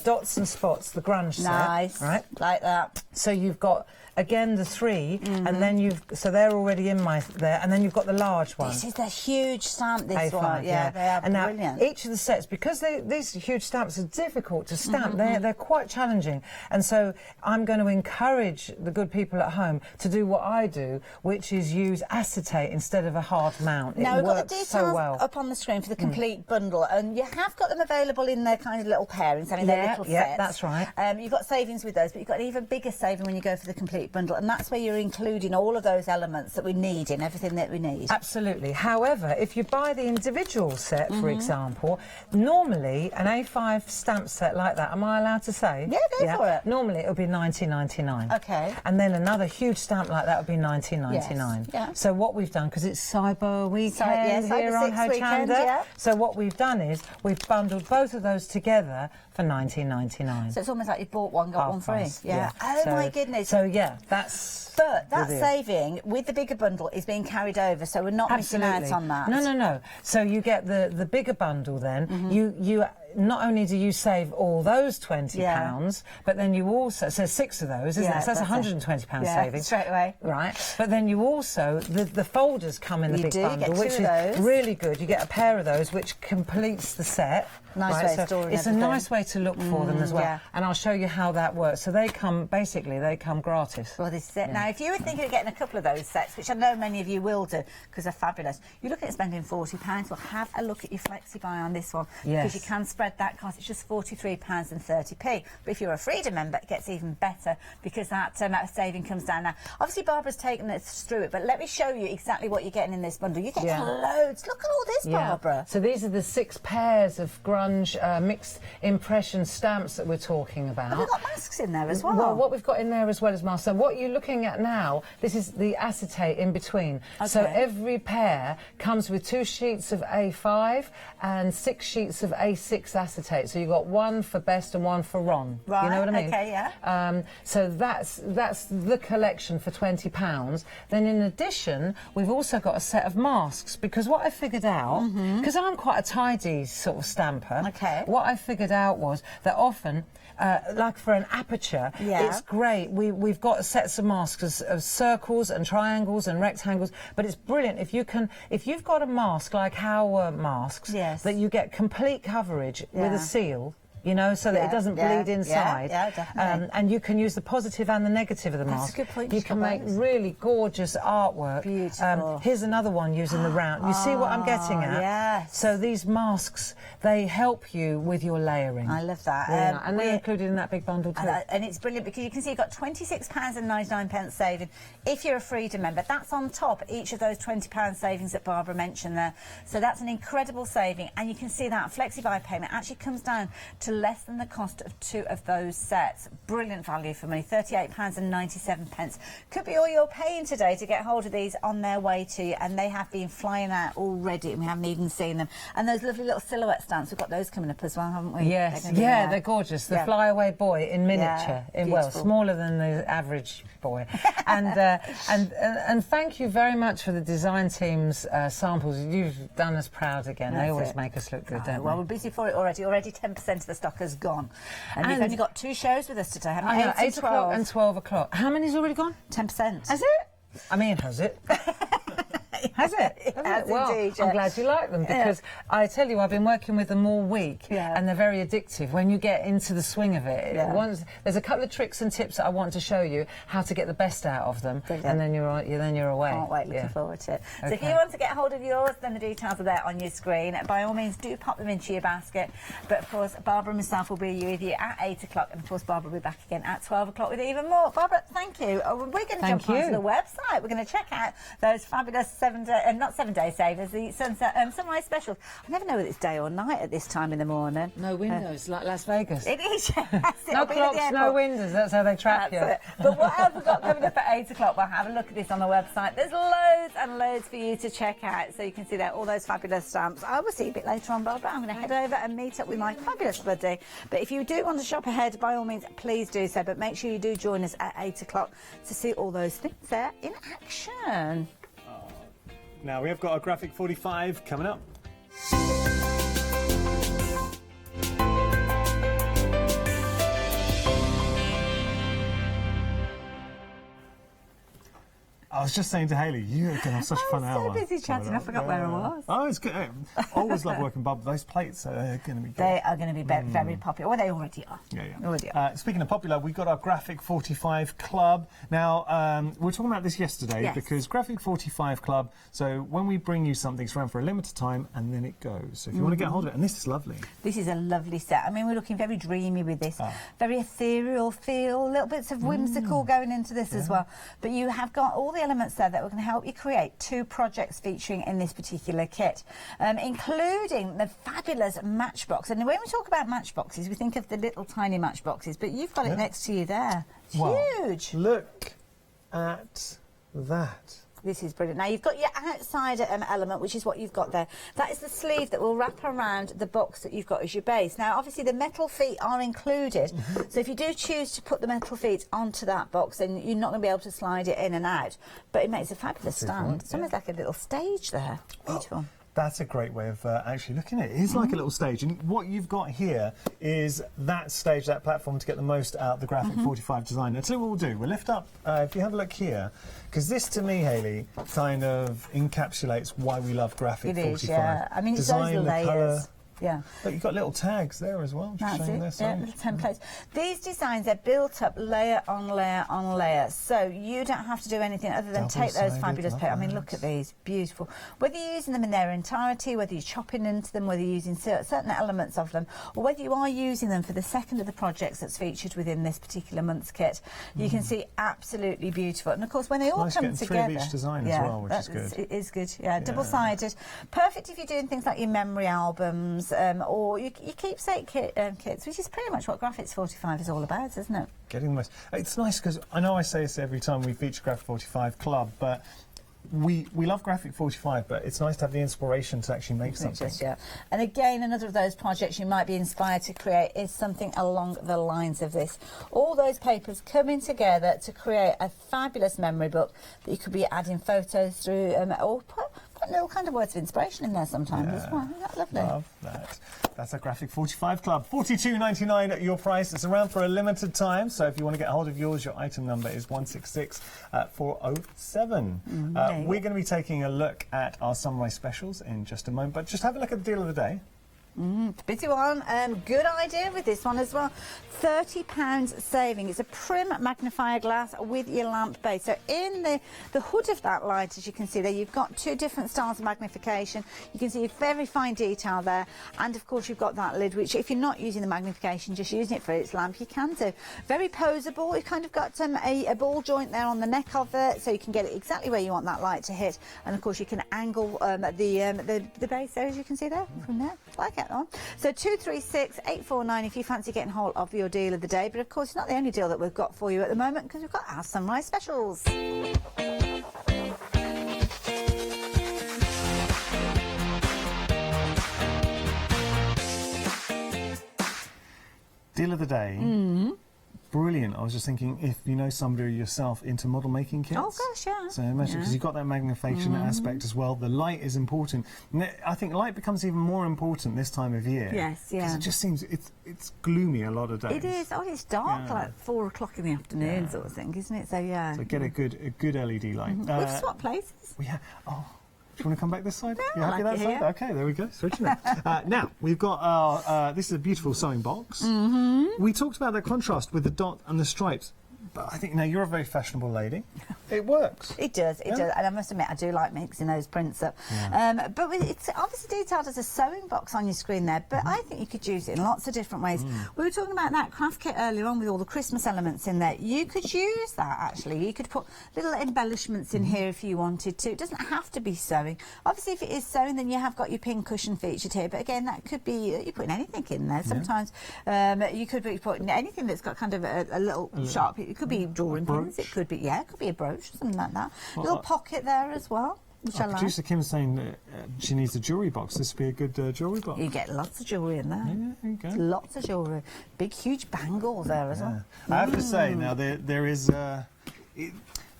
Dots and Spots, the grunge Nice. set, right? Like that. So you've got, again, the 3, and then so they're already in my, there, and then you've got the large one. This is a huge stamp, this A5, one. Yeah, they are and now brilliant. each of the sets, because these huge stamps are difficult to stamp, they're quite challenging. And so I'm going to encourage the good people at home to do what I do, which is use acetate instead of a hard mount. Now, it we've got the works details so well. up on the screen for the complete bundle, and you have got them available in their kind of little pairings, I mean, their little Yeah, sets. that's right. You've got savings with those, but you've got an even bigger saving when you go for the complete bundle, and that's where you're including all of those elements that we need in everything that we need. Absolutely. However, if you buy the individual set, for example, normally an A5 stamp set like that, am I allowed to say? Yeah, go for it. Normally it would be $19.99. Okay. And then another huge stamp like that would be $19.99. Yes, yeah. So what we've done, because it's Cyber Weekend yeah, Cyber here on 6 Hochanda, weekend, yeah. so what we've done is we've bundled both of those together for $19.99. So it's almost like you bought one, got Half one free. price, Yeah. Oh So- my goodness. So yeah, that's. But that the deal. saving with the bigger bundle is being carried over, so we're not missing out on that. No. So you get the bigger bundle then. Mm-hmm. You not only do you save all those £20, Yeah. but then you also, so 6 of those, isn't Yeah, it? So that's that's it. £120 Yeah, saving. straight away. Right. But then you also, the folders come in the You big do get bundle, 2 which of is those. really good. You get a pair of those, which completes the set. Nice right? way of So storing it's everything. a nice way to look for them as well. Yeah. And I'll show you how that works. So they come gratis. Well, this is it. Now, if you were thinking of getting a couple of those sets, which I know many of you will do because they're fabulous, you're looking at spending £40. Well, have a look at your Flexi Buy on this one because you can spread that cost. It's just £43.30p. But if you're a Freedom member, it gets even better because that saving comes down. Now, obviously, Barbara's taken us through it, but let me show you exactly what you're getting in this bundle. You're getting loads. Look at all this, Barbara. So these are the 6 pairs of grunge mixed impression stamps that we're talking about. And we've got masks in there as well. Well, what we've got in there as well as masks. So what you're looking at now, this is the acetate in between. Okay. So every pair comes with 2 sheets of A5 and 6 sheets of A6 acetate. So you've got one for Best and one for Ron. Right. You know what I mean? Okay, yeah. So that's the collection for £20. Then in addition, we've also got a set of masks because what I figured out, because I'm quite a tidy sort of stamper, what I figured out was that often, like for an aperture, it's great. We've got sets of masks of circles and triangles and rectangles, but it's brilliant if you've got a mask like our masks that you get complete coverage with a seal. You know, so that it doesn't bleed inside. Yeah, definitely. And you can use the positive and the negative of the mask. That's a good point. You can make really gorgeous artwork. Beautiful. Here's another one using the round. You see what I'm getting at? Yes. So these masks, they help you with your layering. I love that. And they're included in that big bundle too. And it's brilliant because you can see you've got £26.99 saving if you're a Freedom member. That's on top of each of those £20 savings that Barbara mentioned there. So that's an incredible saving. And you can see that Flexi Buy payment actually comes down to less than the cost of 2 of those sets. Brilliant value for money, £38.97. Could be all you're paying today to get hold of these on their way to you, and they have been flying out already and we haven't even seen them. And those lovely little silhouette stamps, we've got those coming up as well, haven't we? Yes, they're gorgeous. The flyaway boy in miniature, well, smaller than the average boy. and thank you very much for the design team's samples. You've done us proud again. They always make us look good, don't they? Well, we're busy for it already. Already 10% of the stock has gone. And you've only got 2 shows with us today, haven't you? 8 o'clock and 12 o'clock. How many's already gone? 10%. Has it? I mean, has it? Has it? Well, indeed, I'm glad you like them because I tell you, I've been working with them all week and they're very addictive when you get into the swing of it. There's a couple of tricks and tips that I want to show you how to get the best out of them. Brilliant. And then you're away. Can't wait, looking forward to it. So if you want to get hold of yours, then the details are there on your screen. By all means, do pop them into your basket. But of course, Barbara and myself will be with you at 8 o'clock, and of course, Barbara will be back again at 12 o'clock with even more. Barbara, thank you. We're going to jump onto the website. We're going to check out those fabulous 7-day savers, the sunrise specials. I never know whether it's day or night at this time in the morning. No windows, like Las Vegas. It is, no clocks, no windows. That's how they trap you. But what else we've got coming up at 8 o'clock, we'll have a look at this on the website. There's loads and loads for you to check out, so you can see there all those fabulous stamps. I will see you a bit later on, Barbara. I'm going to head over and meet up with my fabulous buddy. But if you do want to shop ahead, by all means, please do so. But make sure you do join us at 8 o'clock to see all those things there in action. Now, we have got a graphic 45 coming up. I was just saying to Hayley, you can have such a fun hour. I was so busy chatting, I forgot where I was. Oh, it's good. I always love working, Bob. Those plates are going to be good. They are going to be very popular. Well, they already are. Already are. Speaking of popular, we've got our Graphic 45 Club. Now, we were talking about this yesterday because Graphic 45 Club, so when we bring you something, it's around for a limited time and then it goes. So if you want to get hold of it, and this is lovely. This is a lovely set. I mean, we're looking very dreamy with this. Very ethereal feel, little bits of whimsical going into this as well. But you have got all the elements there that we're going to help you create 2 projects featuring in this particular kit, including the fabulous matchbox. And when we talk about matchboxes, we think of the little tiny matchboxes, but you've got it next to you there. It's huge. Look at that. This is brilliant. Now, you've got your outside element, which is what you've got there. That is the sleeve that will wrap around the box that you've got as your base. Now, obviously, the metal feet are included. So if you do choose to put the metal feet onto that box, then you're not going to be able to slide it in and out. But it makes a fabulous stand. It's almost like a little stage there. Beautiful. That's a great way of actually looking at it. It's like a little stage, and what you've got here is that stage, that platform to get the most out of the Graphic 45 design. Now, tell you what we'll do. We'll lift up, if you have a look here, because this to me, Hayley, kind of encapsulates why we love Graphic 45. It is, yeah. I mean, it's design, those layers. The colour, Yeah. But you've got little tags there as well. Just That's showing it, their yeah, size. little templates. These designs are built up layer on layer on layer, so you don't have to do anything other than take those Double-sided, fabulous love papers. I mean, that. look at these, beautiful. Whether you're using them in their entirety, whether you're chopping into them, whether you're using certain elements of them, or whether you are using them for the second of the projects that's featured within this particular month's kit, you can see absolutely beautiful. And of course, when they all nice come getting three together, of each design as yeah, well, which is that's- good. It is good, yeah, double-sided. Perfect if you're doing things like your memory albums or your keepsake kits, which is pretty much what Graphics 45 is all about, isn't it? Getting the most. It's nice because I know I say this every time we feature Graphic 45 Club, but we love Graphic 45, but it's nice to have the inspiration to actually make something. Just, yeah. And again, another of those projects you might be inspired to create is something along the lines of this. All those papers coming together to create a fabulous memory book that you could be adding photos through or putting all kind of words of inspiration in there sometimes as well. Isn't that lovely? Love that. That's a Graphic 45 Club. $42.99 at your price. It's around for a limited time, so if you want to get hold of yours, your item number is 166407. We're going to be taking a look at our Sunrise specials in just a moment, but just have a look at the deal of the day. Busy one. Good idea with this one as well. £30 saving. It's a prim magnifier glass with your lamp base. So in the hood of that light, as you can see there, you've got two different styles of magnification. You can see a very fine detail there. And of course, you've got that lid, which if you're not using the magnification, just using it for its lamp, you can do. Very poseable. You've kind of got a ball joint there on the neck of it, so you can get it exactly where you want that light to hit. And of course, you can angle the base there, as you can see there, from there. Like it. On. So 236-849 if you fancy getting hold of your deal of the day. But of course, it's not the only deal that we've got for you at the moment, because we've got our Sunrise specials. Deal of the day. Brilliant. I was just thinking, if you know somebody yourself into model making kits. Oh gosh, yeah. So imagine, because you've got that magnification aspect as well. The light is important. I think light becomes even more important this time of year. Yes, yeah. Because it just seems it's gloomy a lot of days. It is. Oh, it's dark, like 4 o'clock in the afternoon sort of thing, isn't it? So yeah. So get a good LED light. We've swapped places. We have. Oh. Do you want to come back this side? Yeah, You I happy like that it side? here. Okay, there we go. Switching it. Now, we've got our... this is a beautiful sewing box. We talked about that contrast with the dot and the stripes. But I think, now, you're a very fashionable lady. It works. It does, it does. And I must admit, I do like mixing those prints up. But it's obviously detailed as a sewing box on your screen there, but I think you could use it in lots of different ways. We were talking about that craft kit earlier on with all the Christmas elements in there. You could use that, actually. You could put little embellishments in here if you wanted to. It doesn't have to be sewing. Obviously, if it is sewing, then you have got your pin cushion featured here. But again, that could be, you're putting anything in there. Sometimes you could be putting anything that's got kind of a little sharp, it could be drawing pins, it could be, it could be a brooch, something like that. Little pocket there as well, which I like. Producer Kim's saying that she needs a jewellery box. This would be a good jewellery box. You get lots of jewellery in there. Yeah, there you go. Lots of jewellery. Big, huge bangles there as well. I have to say, now, there is...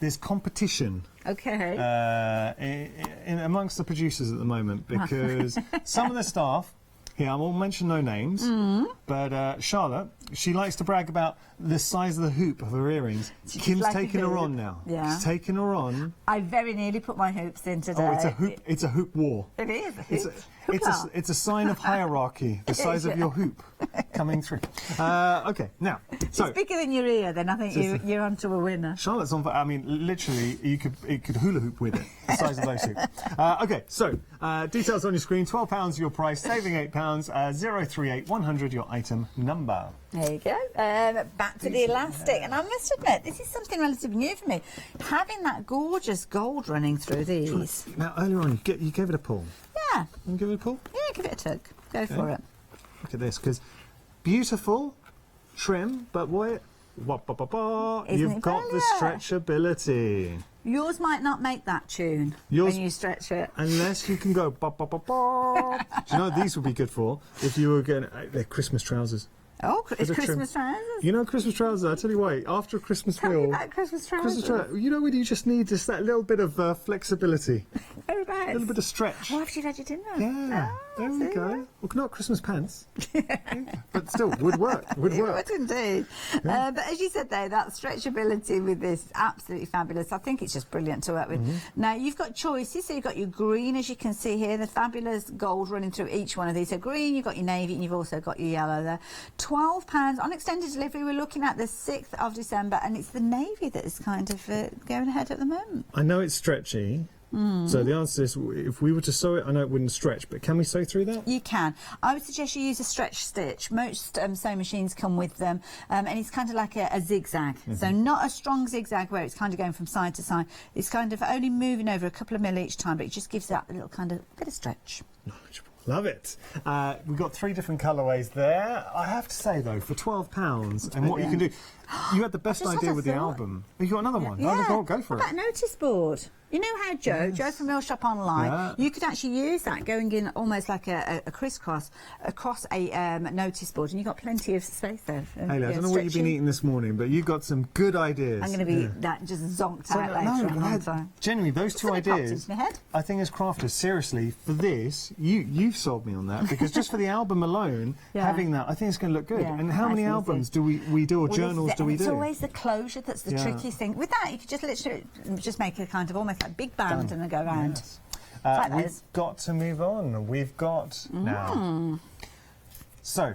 there's competition in amongst the producers at the moment, because some of the staff, here I won't mention no names, but Charlotte, she likes to brag about the size of the hoop of her earrings. Kim's like a taking her hoop. on now. Yeah. She's taking her on. I very nearly put my hoops in today. Oh, it's a hoop war. It is. It's a sign of hierarchy, the size of your hoop coming through. Okay, now, so... It's bigger than your ear, then I think you're onto a winner. Charlotte's on... I mean, literally, it could hula hoop with it, the size of those hoops. Okay, so, details on your screen, £12 your price, saving £8, 038 100 your item number. There you go. Back to the elastic. And I must admit, this is something relatively new for me. Having that gorgeous gold running through these. Now, earlier on, you gave it a pull. Yeah. You give it a pull? Yeah, give it a tug. Go for it. Look at this, because beautiful, trim, but what? You've got the stretchability. Yours might not make that tune when you stretch it. Unless you can go ba ba ba ba. Do you know what these would be good for? If you were going, they're Christmas trousers. Oh, For it's the Christmas trim. trousers. You know Christmas trousers, I tell you what, after a Christmas Tell me meal... about Christmas trousers. You know when you just need just that little bit of flexibility, Whereabouts? a little bit of stretch. Oh, after you've had your dinner. Yeah, Oh, there we see go. that? Well, not Christmas pants, but still would work. Would It work. would indeed. But as you said there, that stretchability with this is absolutely fabulous. I think it's just brilliant to work with. Now, you've got choices. So you've got your green, as you can see here, the fabulous gold running through each one of these. So green, you've got your navy, and you've also got your yellow there. £12 on extended delivery. We're looking at the 6th of December, and it's the navy that is kind of going ahead at the moment. I know it's stretchy. So the answer is, if we were to sew it, I know it wouldn't stretch, but can we sew through that? You can. I would suggest you use a stretch stitch. Most sewing machines come with them, and it's kind of like a zigzag. So not a strong zigzag where it's kind of going from side to side. It's kind of only moving over a couple of mil each time, but it just gives that a little kind of bit of stretch. Knowledgeable. Love it. We've got 3 different colourways there. I have to say, though, for £12 and what you can do... You had the best just had idea a with the thought. album. You got another one? Yeah. Oh, go for What it. about a notice board? You know how Joe from Mill Shop Online, Yeah. you could actually use that going in almost like a crisscross across a notice board, and you've got plenty of space there. Hayley, I don't know what you've been eating this morning, but you got some good ideas. I'm going to be that just zonked out later on, aren't I? Genuinely, those two Something popped ideas, into my head. I think as crafters, seriously, for this, you've sold me on that, because just for the album alone, Yeah. having that, I think it's going to look good. Yeah, And how many nice and albums easy. do we do, or Well, journals do we it's do? always the closure that's the Yeah. trickiest thing. With that, you could just literally just make a kind of almost like big band and then go round. Yes. Like We've those. got to move on. We've got now. So,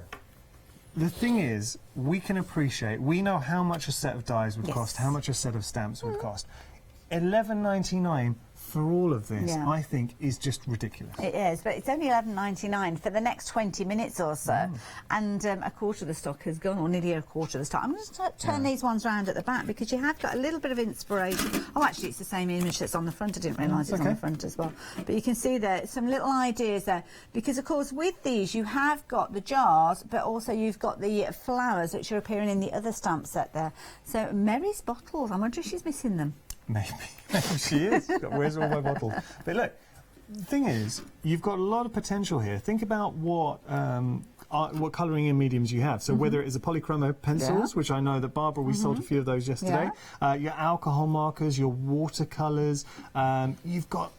the thing is, we can appreciate, we know how much a set of dies would Yes. cost, how much a set of stamps would cost. $11.99 for all of this, Yeah. I think, is just ridiculous. It is, but it's only $11.99 for the next 20 minutes or so, and a quarter of the stock has gone, or nearly a quarter of the stock. I'm going to turn these ones round at the back because you have got a little bit of inspiration. Oh, actually, it's the same image that's on the front. I didn't realise it's on the front as well. But you can see there some little ideas there, because of course with these you have got the jars, but also you've got the flowers which are appearing in the other stamp set there. So Mary's bottles, I wonder if she's missing them. Maybe she is. Where's all my bottles? But look, the thing is, you've got a lot of potential here. Think about what colouring in mediums you have. So whether it is a polychromo pencils, which I know that Barbara, we sold a few of those yesterday, your alcohol markers, your watercolours, you've got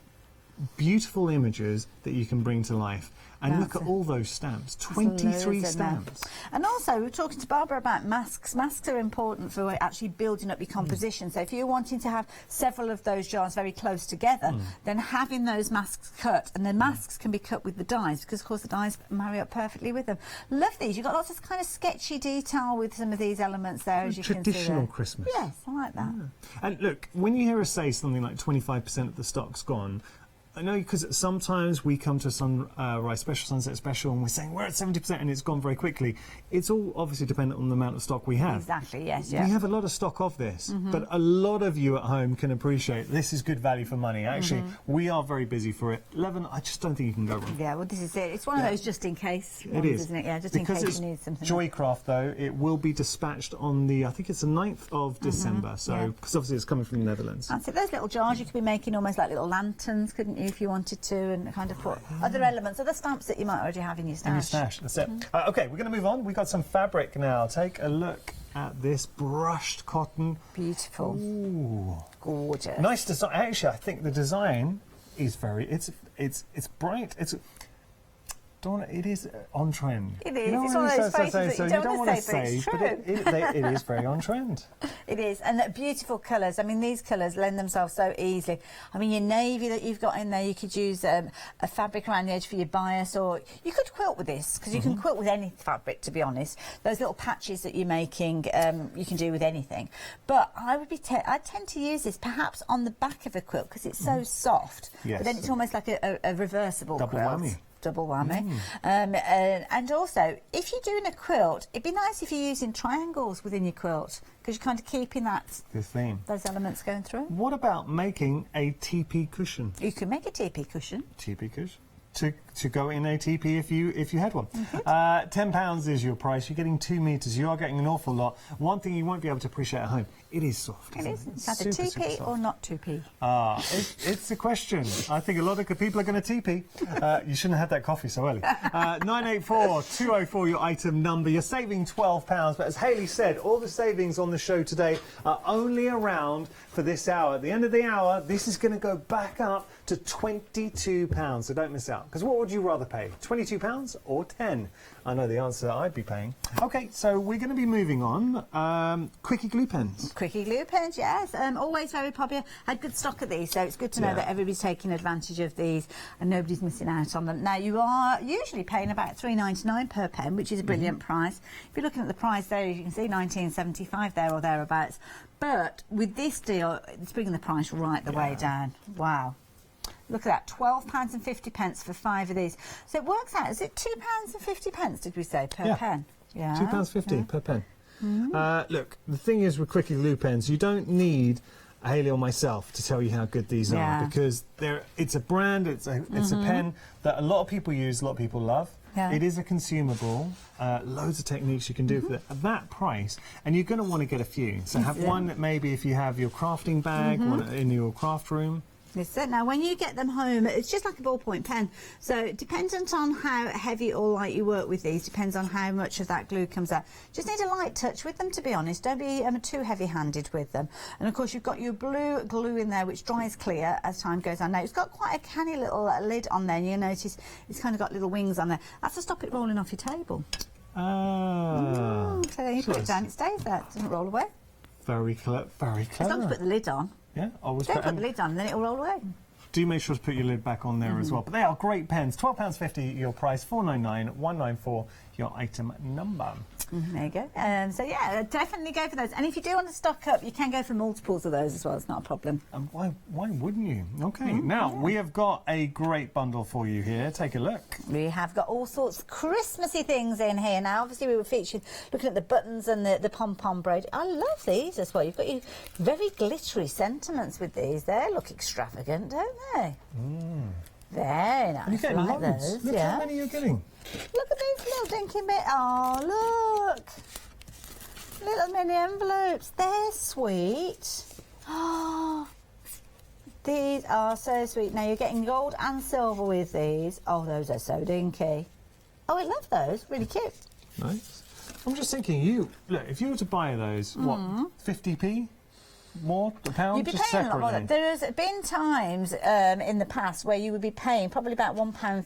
beautiful images that you can bring to life. And look at all those stamps, 23 stamps. And also, we were talking to Barbara about masks. Masks are important for actually building up your composition. So if you're wanting to have several of those jars very close together, then having those masks cut, and the masks can be cut with the dies, because of course the dies marry up perfectly with them. Love these. You've got lots of kind of sketchy detail with some of these elements there, as you can see Traditional there. Christmas. Yes, I like that. And look, when you hear us say something like 25% of the stock's gone, I know, because sometimes we come to a sunrise special, sunset special, and we're saying we're at 70% and it's gone very quickly. It's all obviously dependent on the amount of stock we have. Exactly, yes, We have a lot of stock of this, but a lot of you at home can appreciate this is good value for money. Actually, we are very busy for it. 11, I just don't think you can go wrong. Yeah, well, this is it. It's one of those just in case ones, It is. isn't it? Yeah, just Because in it's case you need something. Joycraft, though, it will be dispatched on the, I think it's the 9th of December, so, because obviously it's coming from the Netherlands. That's it. Those little jars you could be making almost like little lanterns, couldn't you, if you wanted to, and kind of put other elements, other stamps that you might already have in your stash. In your stash, that's it. OK, we're going to move on. We've got some fabric now. Take a look at this brushed cotton. Beautiful. Ooh. Gorgeous. Nice design. Actually, I think the design is very, it's bright. It is on trend. It is. You know It's when one of you those say, phrases that you don't want want to to say, but it's but it is very on trend. It is, and beautiful colours. I mean, these colours lend themselves so easily. I mean, your navy that you've got in there, you could use a fabric around the edge for your bias, or you could quilt with this, because you can quilt with any fabric, to be honest. Those little patches that you're making, you can do with anything. But I tend to use this perhaps on the back of a quilt, because it's so soft. Yes. But then it's almost like a reversible Double quilt. whammy. Double whammy. And also, if you're doing a quilt, it'd be nice if you're using triangles within your quilt, because you're kind of keeping The theme. those elements going through. What about making a teepee cushion? You can make a teepee cushion. Teepee cushion. to go in a teepee if you had one. £10 is your price. You're getting 2 metres. You are getting an awful lot. One thing you won't be able to appreciate at home, it is soft. It is. It's either 2p or not 2p. It's a question. I think a lot of people are going to teepee. You shouldn't have had that coffee so early. 984 204 your item number. You're saving £12, but as Hayley said, all the savings on the show today are only around for this hour. At the end of the hour, this is going to go back up to £22, so don't miss out. Because what would you rather pay, £22 or 10? I know the answer I'd be paying. OK, so we're going to be moving on. Quickie glue pens. Quickie glue pens, yes. Always very popular. Had good stock of these, so it's good to know that everybody's taking advantage of these and nobody's missing out on them. Now, you are usually paying about £3.99 per pen, which is a brilliant price. If you're looking at the price there, you can see £19.75 there or thereabouts. But with this deal, it's bringing the price right the way down. Wow. Look at that, £12.50 for 5 of these. So it works out, is it £2.50, did we say, per pen? Yeah. £2.50 per pen. Look, the thing is with Quickie glue pens, you don't need Hayley or myself to tell you how good these are, because it's a brand, it's a pen that a lot of people use, a lot of people love. It is a consumable, loads of techniques you can do for that price, and you're going to want to get a few. So have one that maybe if you have your crafting bag, one in your craft room. Listen, now when you get them home, it's just like a ballpoint pen. So dependent on how heavy or light you work with these, depends on how much of that glue comes out. Just need a light touch with them, to be honest. Don't be too heavy-handed with them. And of course, you've got your blue glue in there, which dries clear as time goes on. Now, it's got quite a canny little lid on there, and you notice it's kind of got little wings on there. That's to stop it rolling off your table. So then you put it down, it stays there. It doesn't roll away. Very clever. As long as you put the lid on. Yeah, always Don't put the lid on, and then it'll roll away. Do make sure to put your lid back on there as well. But they are great pens. £12.50 your price, £4.99, £1.94 your item number. There you go. So yeah, definitely go for those. And if you do want to stock up, you can go for multiples of those as well. It's not a problem. And why wouldn't you? Okay, now we have got a great bundle for you here. Take a look. We have got all sorts of Christmassy things in here. Now, obviously, we were featured looking at the buttons and the pom-pom braid. I love these as well. You've got your very glittery sentiments with these. They look extravagant, don't they? Very nice. You're getting like loads. those. Look how many you're getting. Look at these little dinky bits. Oh, look. Little mini envelopes. They're sweet. Oh, these are so sweet. Now, you're getting gold and silver with these. Oh, those are so dinky. Oh, I love those. Really cute. Nice. I'm just thinking, look, if you were to buy those, what, 50p? More, a pound? You'd be paying a lot more. There's been times in the past where you would be paying probably about £1.50,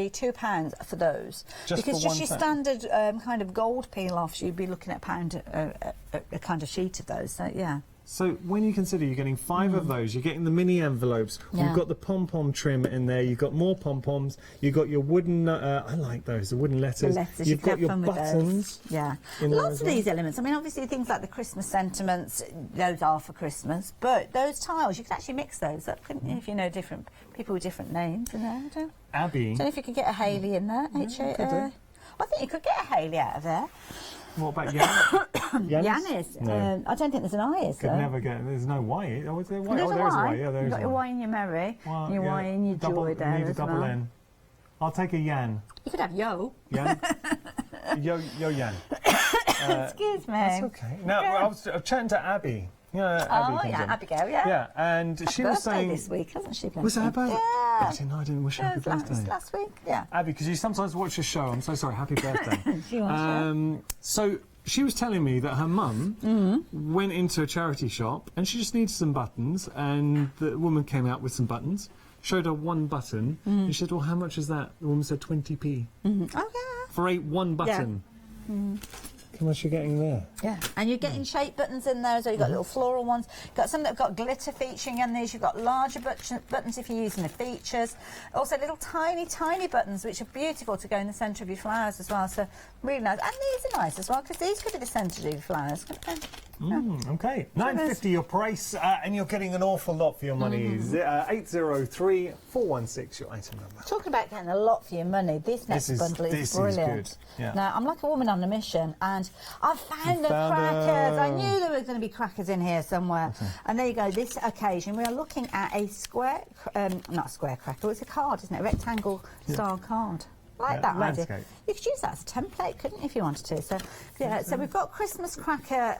£2 for those. Because just your standard kind of gold peel-offs, you'd be looking at a kind of sheet of those. So, yeah. So when you consider you're getting 5 of those, you're getting the mini envelopes, you've got the pom-pom trim in there, you've got more pom-poms, you've got your wooden, I like those, the wooden letters. You've got your buttons. Yeah. Lots of these elements. I mean, obviously things like the Christmas sentiments, those are for Christmas, but those tiles, you could actually mix those up, couldn't you, if you know different people with different names in there. Abby. I don't know if you could get a Hayley in there. I think you could get a Hayley out of there. What about Yanis? Yanis? No. I don't think there's an I, is there? Could never get. There's no Y. Oh, is there Y? There's a Y. Yeah, there's You've got your Y in your Mary, your Y in your Joy there need a as double well. N. I'll take a Yan. You could have Yo. Yan? Yo Yan. Excuse me. That's okay. Now, I was chatting to Abby. Abigail, yeah. Yeah, and she was saying this week, hasn't she? Was it her birthday? Yeah. I didn't wish her happy birthday. Last week, yeah. Abby, because you sometimes watch the show. I'm so sorry. Happy birthday. She wants So she was telling me that her mum went into a charity shop and she just needed some buttons, and the woman came out with some buttons, showed her one button, and she said, "Well, how much is that?" The woman said 20p. Oh yeah. For one button. Yeah. How much are you getting there? Yeah, and you're getting shape buttons in there as well. You've got little floral ones. You've got some that have got glitter featuring in these. You've got larger buttons if you're using the features. Also little tiny buttons which are beautiful to go in the centre of your flowers as well. So really nice. And these are nice as well because these could be the centre of your flowers, couldn't they? Okay, £9.50 your price, and you're getting an awful lot for your money. 803 416 your item number. Talking about getting a lot for your money, this next bundle is brilliant. Is good. Yeah. Now, I'm like a woman on a mission, and I found the crackers. I knew there were going to be crackers in here somewhere. And there you go. This occasion, we are looking at a square, not a square cracker, it's a card, isn't it? A rectangle style card. Like that, landscape. You could use that as a template, couldn't you, if you wanted to? So, yeah. So we've got Christmas cracker,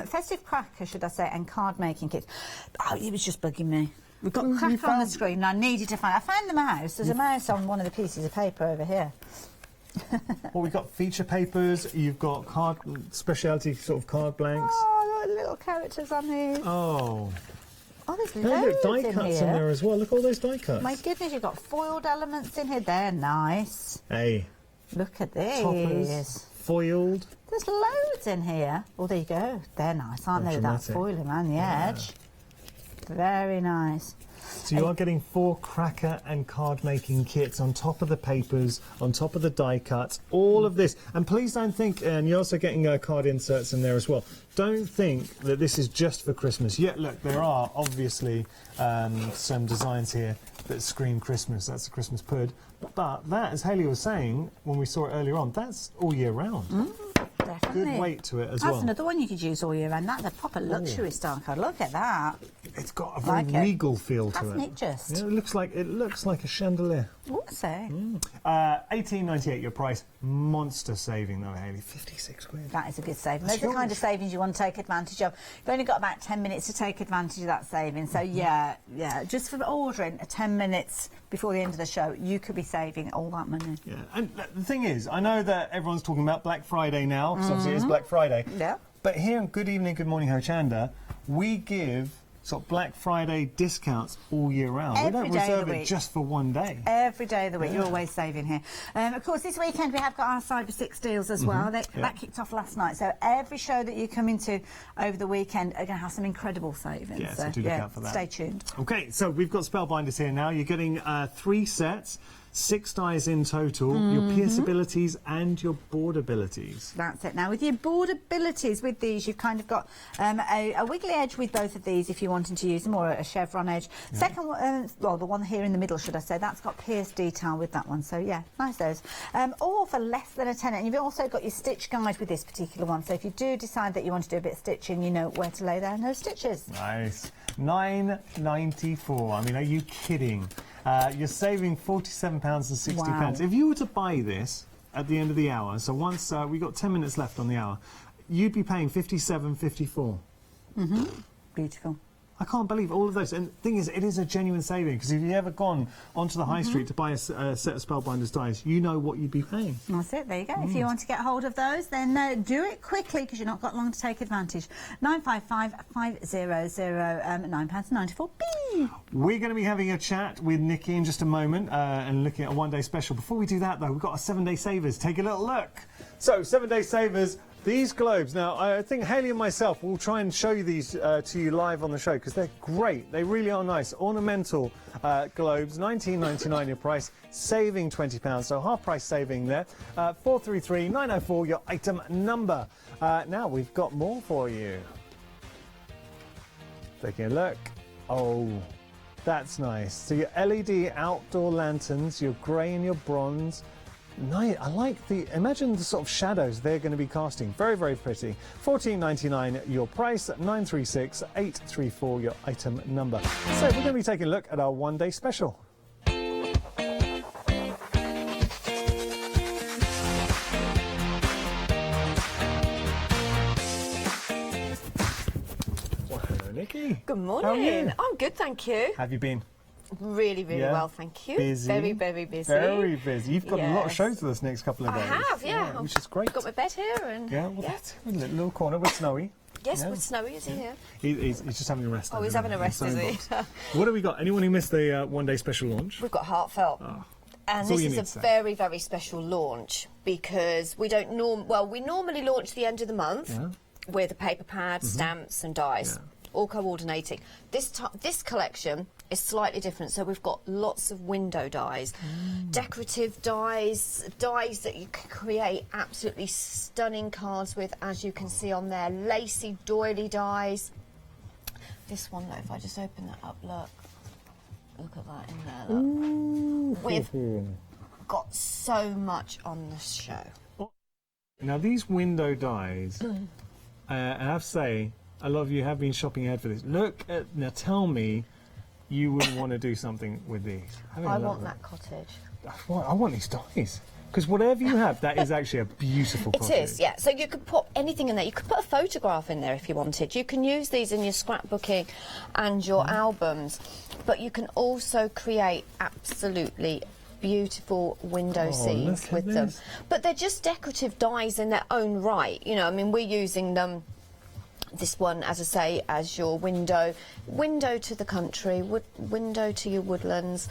festive cracker, should I say, and card making kits. Oh, it was just bugging me. We've got cracker on the screen, and I needed to find. I found the mouse. There's a mouse on one of the pieces of paper over here. Well, we've got feature papers. You've got card specialty sort of card blanks. Oh, little characters on these. Oh. Oh, there's look, loads die cuts in in there as well. Look at all those die cuts. My goodness, you've got foiled elements in here. They're nice. Hey. Look at these. Toppers, foiled. There's loads in here. Oh, there you go. They're nice, aren't they? With that foiling around the edge. Very nice. So you are getting 4 cracker and card making kits on top of the papers, on top of the die cuts, all of this. And please don't think, and you're also getting card inserts in there as well. Don't think that this is just for Christmas. Yeah, look, there are obviously some designs here that scream Christmas. That's the Christmas pud. But that, as Hayley was saying when we saw it earlier on, that's all year round. Definitely. Good weight to it as well. That's another one you could use all year round. That's a proper luxury style card. Look at that. It's got a very regal feel to Hasn't it. it just? Yeah, it looks like a chandelier. What's it? £18.98 your price. Monster saving though, Hayley. 56 quid. That is a good saving. Those are the kind of savings you want to take advantage of. You've only got about 10 minutes to take advantage of that saving. So yeah, just for ordering 10 minutes before the end of the show, you could be saving all that money. Yeah, and the thing is, I know that everyone's talking about Black Friday now, because obviously it's Black Friday. Yeah. But here on Good Evening, Good Morning Hochanda, we give sort of Black Friday discounts all year round. We don't reserve it just for one day. Every day of the week, you're always saving here. Of course, this weekend we have got our Cyber 6 deals as well. That kicked off last night. So every show that you come into over the weekend are going to have some incredible savings. Yeah, so do look out for that. Stay tuned. OK, so we've got Spellbinders here now. You're getting 3 sets. 6 dies in total, your pierce abilities and your board abilities. That's it. Now, with your board abilities, with these, you've kind of got a wiggly edge with both of these if you're wanting to use them, or a chevron edge. Yeah. Second one, well, the one here in the middle, should I say, that's got pierce detail with that one. So, yeah, nice those. All for less than a tenner. And you've also got your stitch guide with this particular one. So if you do decide that you want to do a bit of stitching, you know where to lay down those stitches. Nice. £9.94. I mean, are you kidding? You're saving £47.60. Wow. If you were to buy this at the end of the hour, so once we've got 10 minutes left on the hour, you'd be paying £57.54. Beautiful. I can't believe all of those. And the thing is, it is a genuine saving, because if you've ever gone onto the high street to buy a set of Spellbinders dies, you know what you'd be paying. That's it, there you go. If you want to get hold of those, then do it quickly, because you've not got long to take advantage. 955 500 £9.94. We're going to be having a chat with Nikki in just a moment and looking at a one-day special. Before we do that, though, we've got our 7-day savers. Take a little look. So, 7-day savers. These globes, now I think Hayley and myself will try and show you these to you live on the show, because they're great. They really are nice. Ornamental globes, £19.99 your price, saving £20, so half price saving there. 433 904 your item number. Now we've got more for you. Taking a look. Oh, that's nice. So your LED outdoor lanterns, your grey and your bronze. Nice. I like the, imagine the sort of shadows they're going to be casting. Very, very pretty. £14.99 your price, 936 834 your item number. So we're going to be taking a look at our one-day special. Well, hello, Nikki. Good morning. How are you? I'm good, thank you. How have you been? Really, really well, thank you. Busy. Very, very busy. Very busy. You've got a lot of shows with us next couple of days. I have, yeah. Which is great. I've got my bed here and... Yeah, well, that's a little corner with Snowy. Yes, with Snowy, is he here? He's just having a rest. Oh, he's having a rest, is he? What have we got? Anyone who missed the one-day special launch? We've got Heartfelt. Oh. And this is a very, very special launch, because we don't we normally launch the end of the month with a paper pad, stamps and dies, all coordinating. This collection is slightly different. So we've got lots of window dies, decorative dies, dies that you can create absolutely stunning cards with, as you can see on there, lacy doily dies. This one, though, if I just open that up, look at that in there, look. We've got so much on the show. Now, these window dies, I have to say, a lot of you have been shopping ahead for this. Look at, now tell me you wouldn't want to do something with these. I want that cottage. I want these dies. Because whatever you have, that is actually a beautiful cottage. It is, yeah. So you could put anything in there. You could put a photograph in there if you wanted. You can use these in your scrapbooking and your albums. But you can also create absolutely beautiful window scenes with them. But they're just decorative dies in their own right. You know, I mean, we're using them, this one, as I say, as your window to the country, window to your woodlands.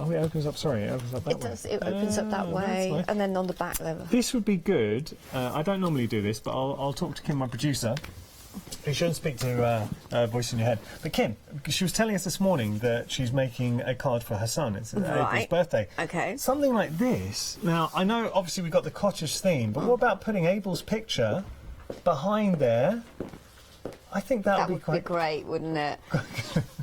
Oh, it opens up, sorry, it opens up that way. It does, it opens up that way, nice. and then on the back level. This would be good. I don't normally do this, but I'll talk to Kim, my producer. You shouldn't speak to voice in your head. But Kim, she was telling us this morning that she's making a card for her son. It's April's birthday. Okay. Something like this. Now, I know obviously we've got the cottage theme, but what about putting Abel's picture behind there? I think that would be great, wouldn't it?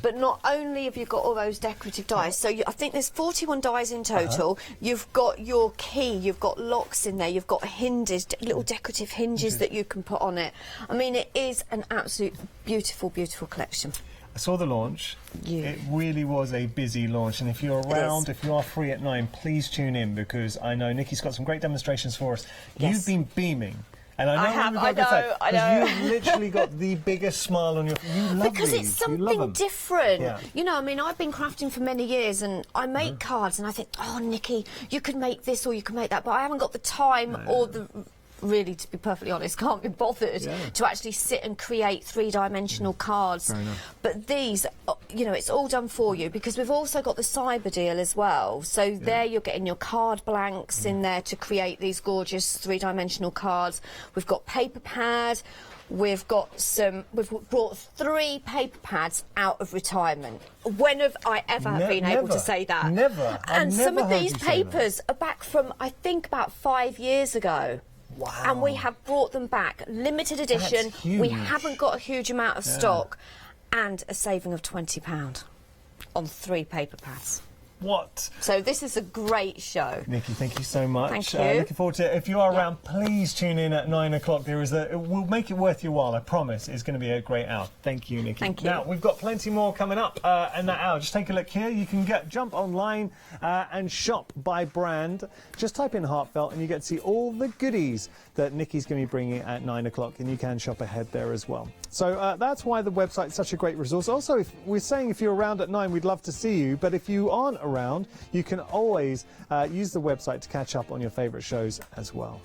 But not only have you got all those decorative dies, so I think there's 41 dies in total. You've got your key, you've got locks in there, you've got hinges, little decorative hinges that you can put on it. I mean, it is an absolute beautiful, beautiful collection. I saw the launch. It really was a busy launch, and if you're around, if you are free at 9, please tune in, because I know Nikki's got some great demonstrations for us. Yes. You've been beaming. And I know, I know. You've literally got the biggest smile on your face. You love because these. It's something different. Yeah. You know, I mean, I've been crafting for many years, and I make cards, and I think, oh, Nikki, you could make this or you can make that, but I haven't got the time or the... Really, to be perfectly honest, can't be bothered to actually sit and create three-dimensional cards. But these, you know, it's all done for you, because we've also got the cyber deal as well. So there you're getting your card blanks in there to create these gorgeous three-dimensional cards. We've got paper pad. We've brought 3 paper pads out of retirement. When have I ever been able to say that? Never. And some of these papers are back from, I think, about 5 years ago. Wow. And we have brought them back, limited edition. We haven't got a huge amount of stock, and a saving of £20 on 3 paper pads. What? So this is a great show. Nikki, thank you so much. Thank you. Looking forward to it. If you are around, please tune in at 9 o'clock. We'll make it worth your while, I promise. It's going to be a great hour. Thank you, Nikki. Thank you. Now, we've got plenty more coming up in that hour. Just take a look here. You can jump online and shop by brand. Just type in Heartfelt and you get to see all the goodies that Nikki's going to be bringing at 9 o'clock, and you can shop ahead there as well. So that's why the website's such a great resource. Also, if you're around at 9, we'd love to see you. But if you aren't around, you can always use the website to catch up on your favourite shows as well.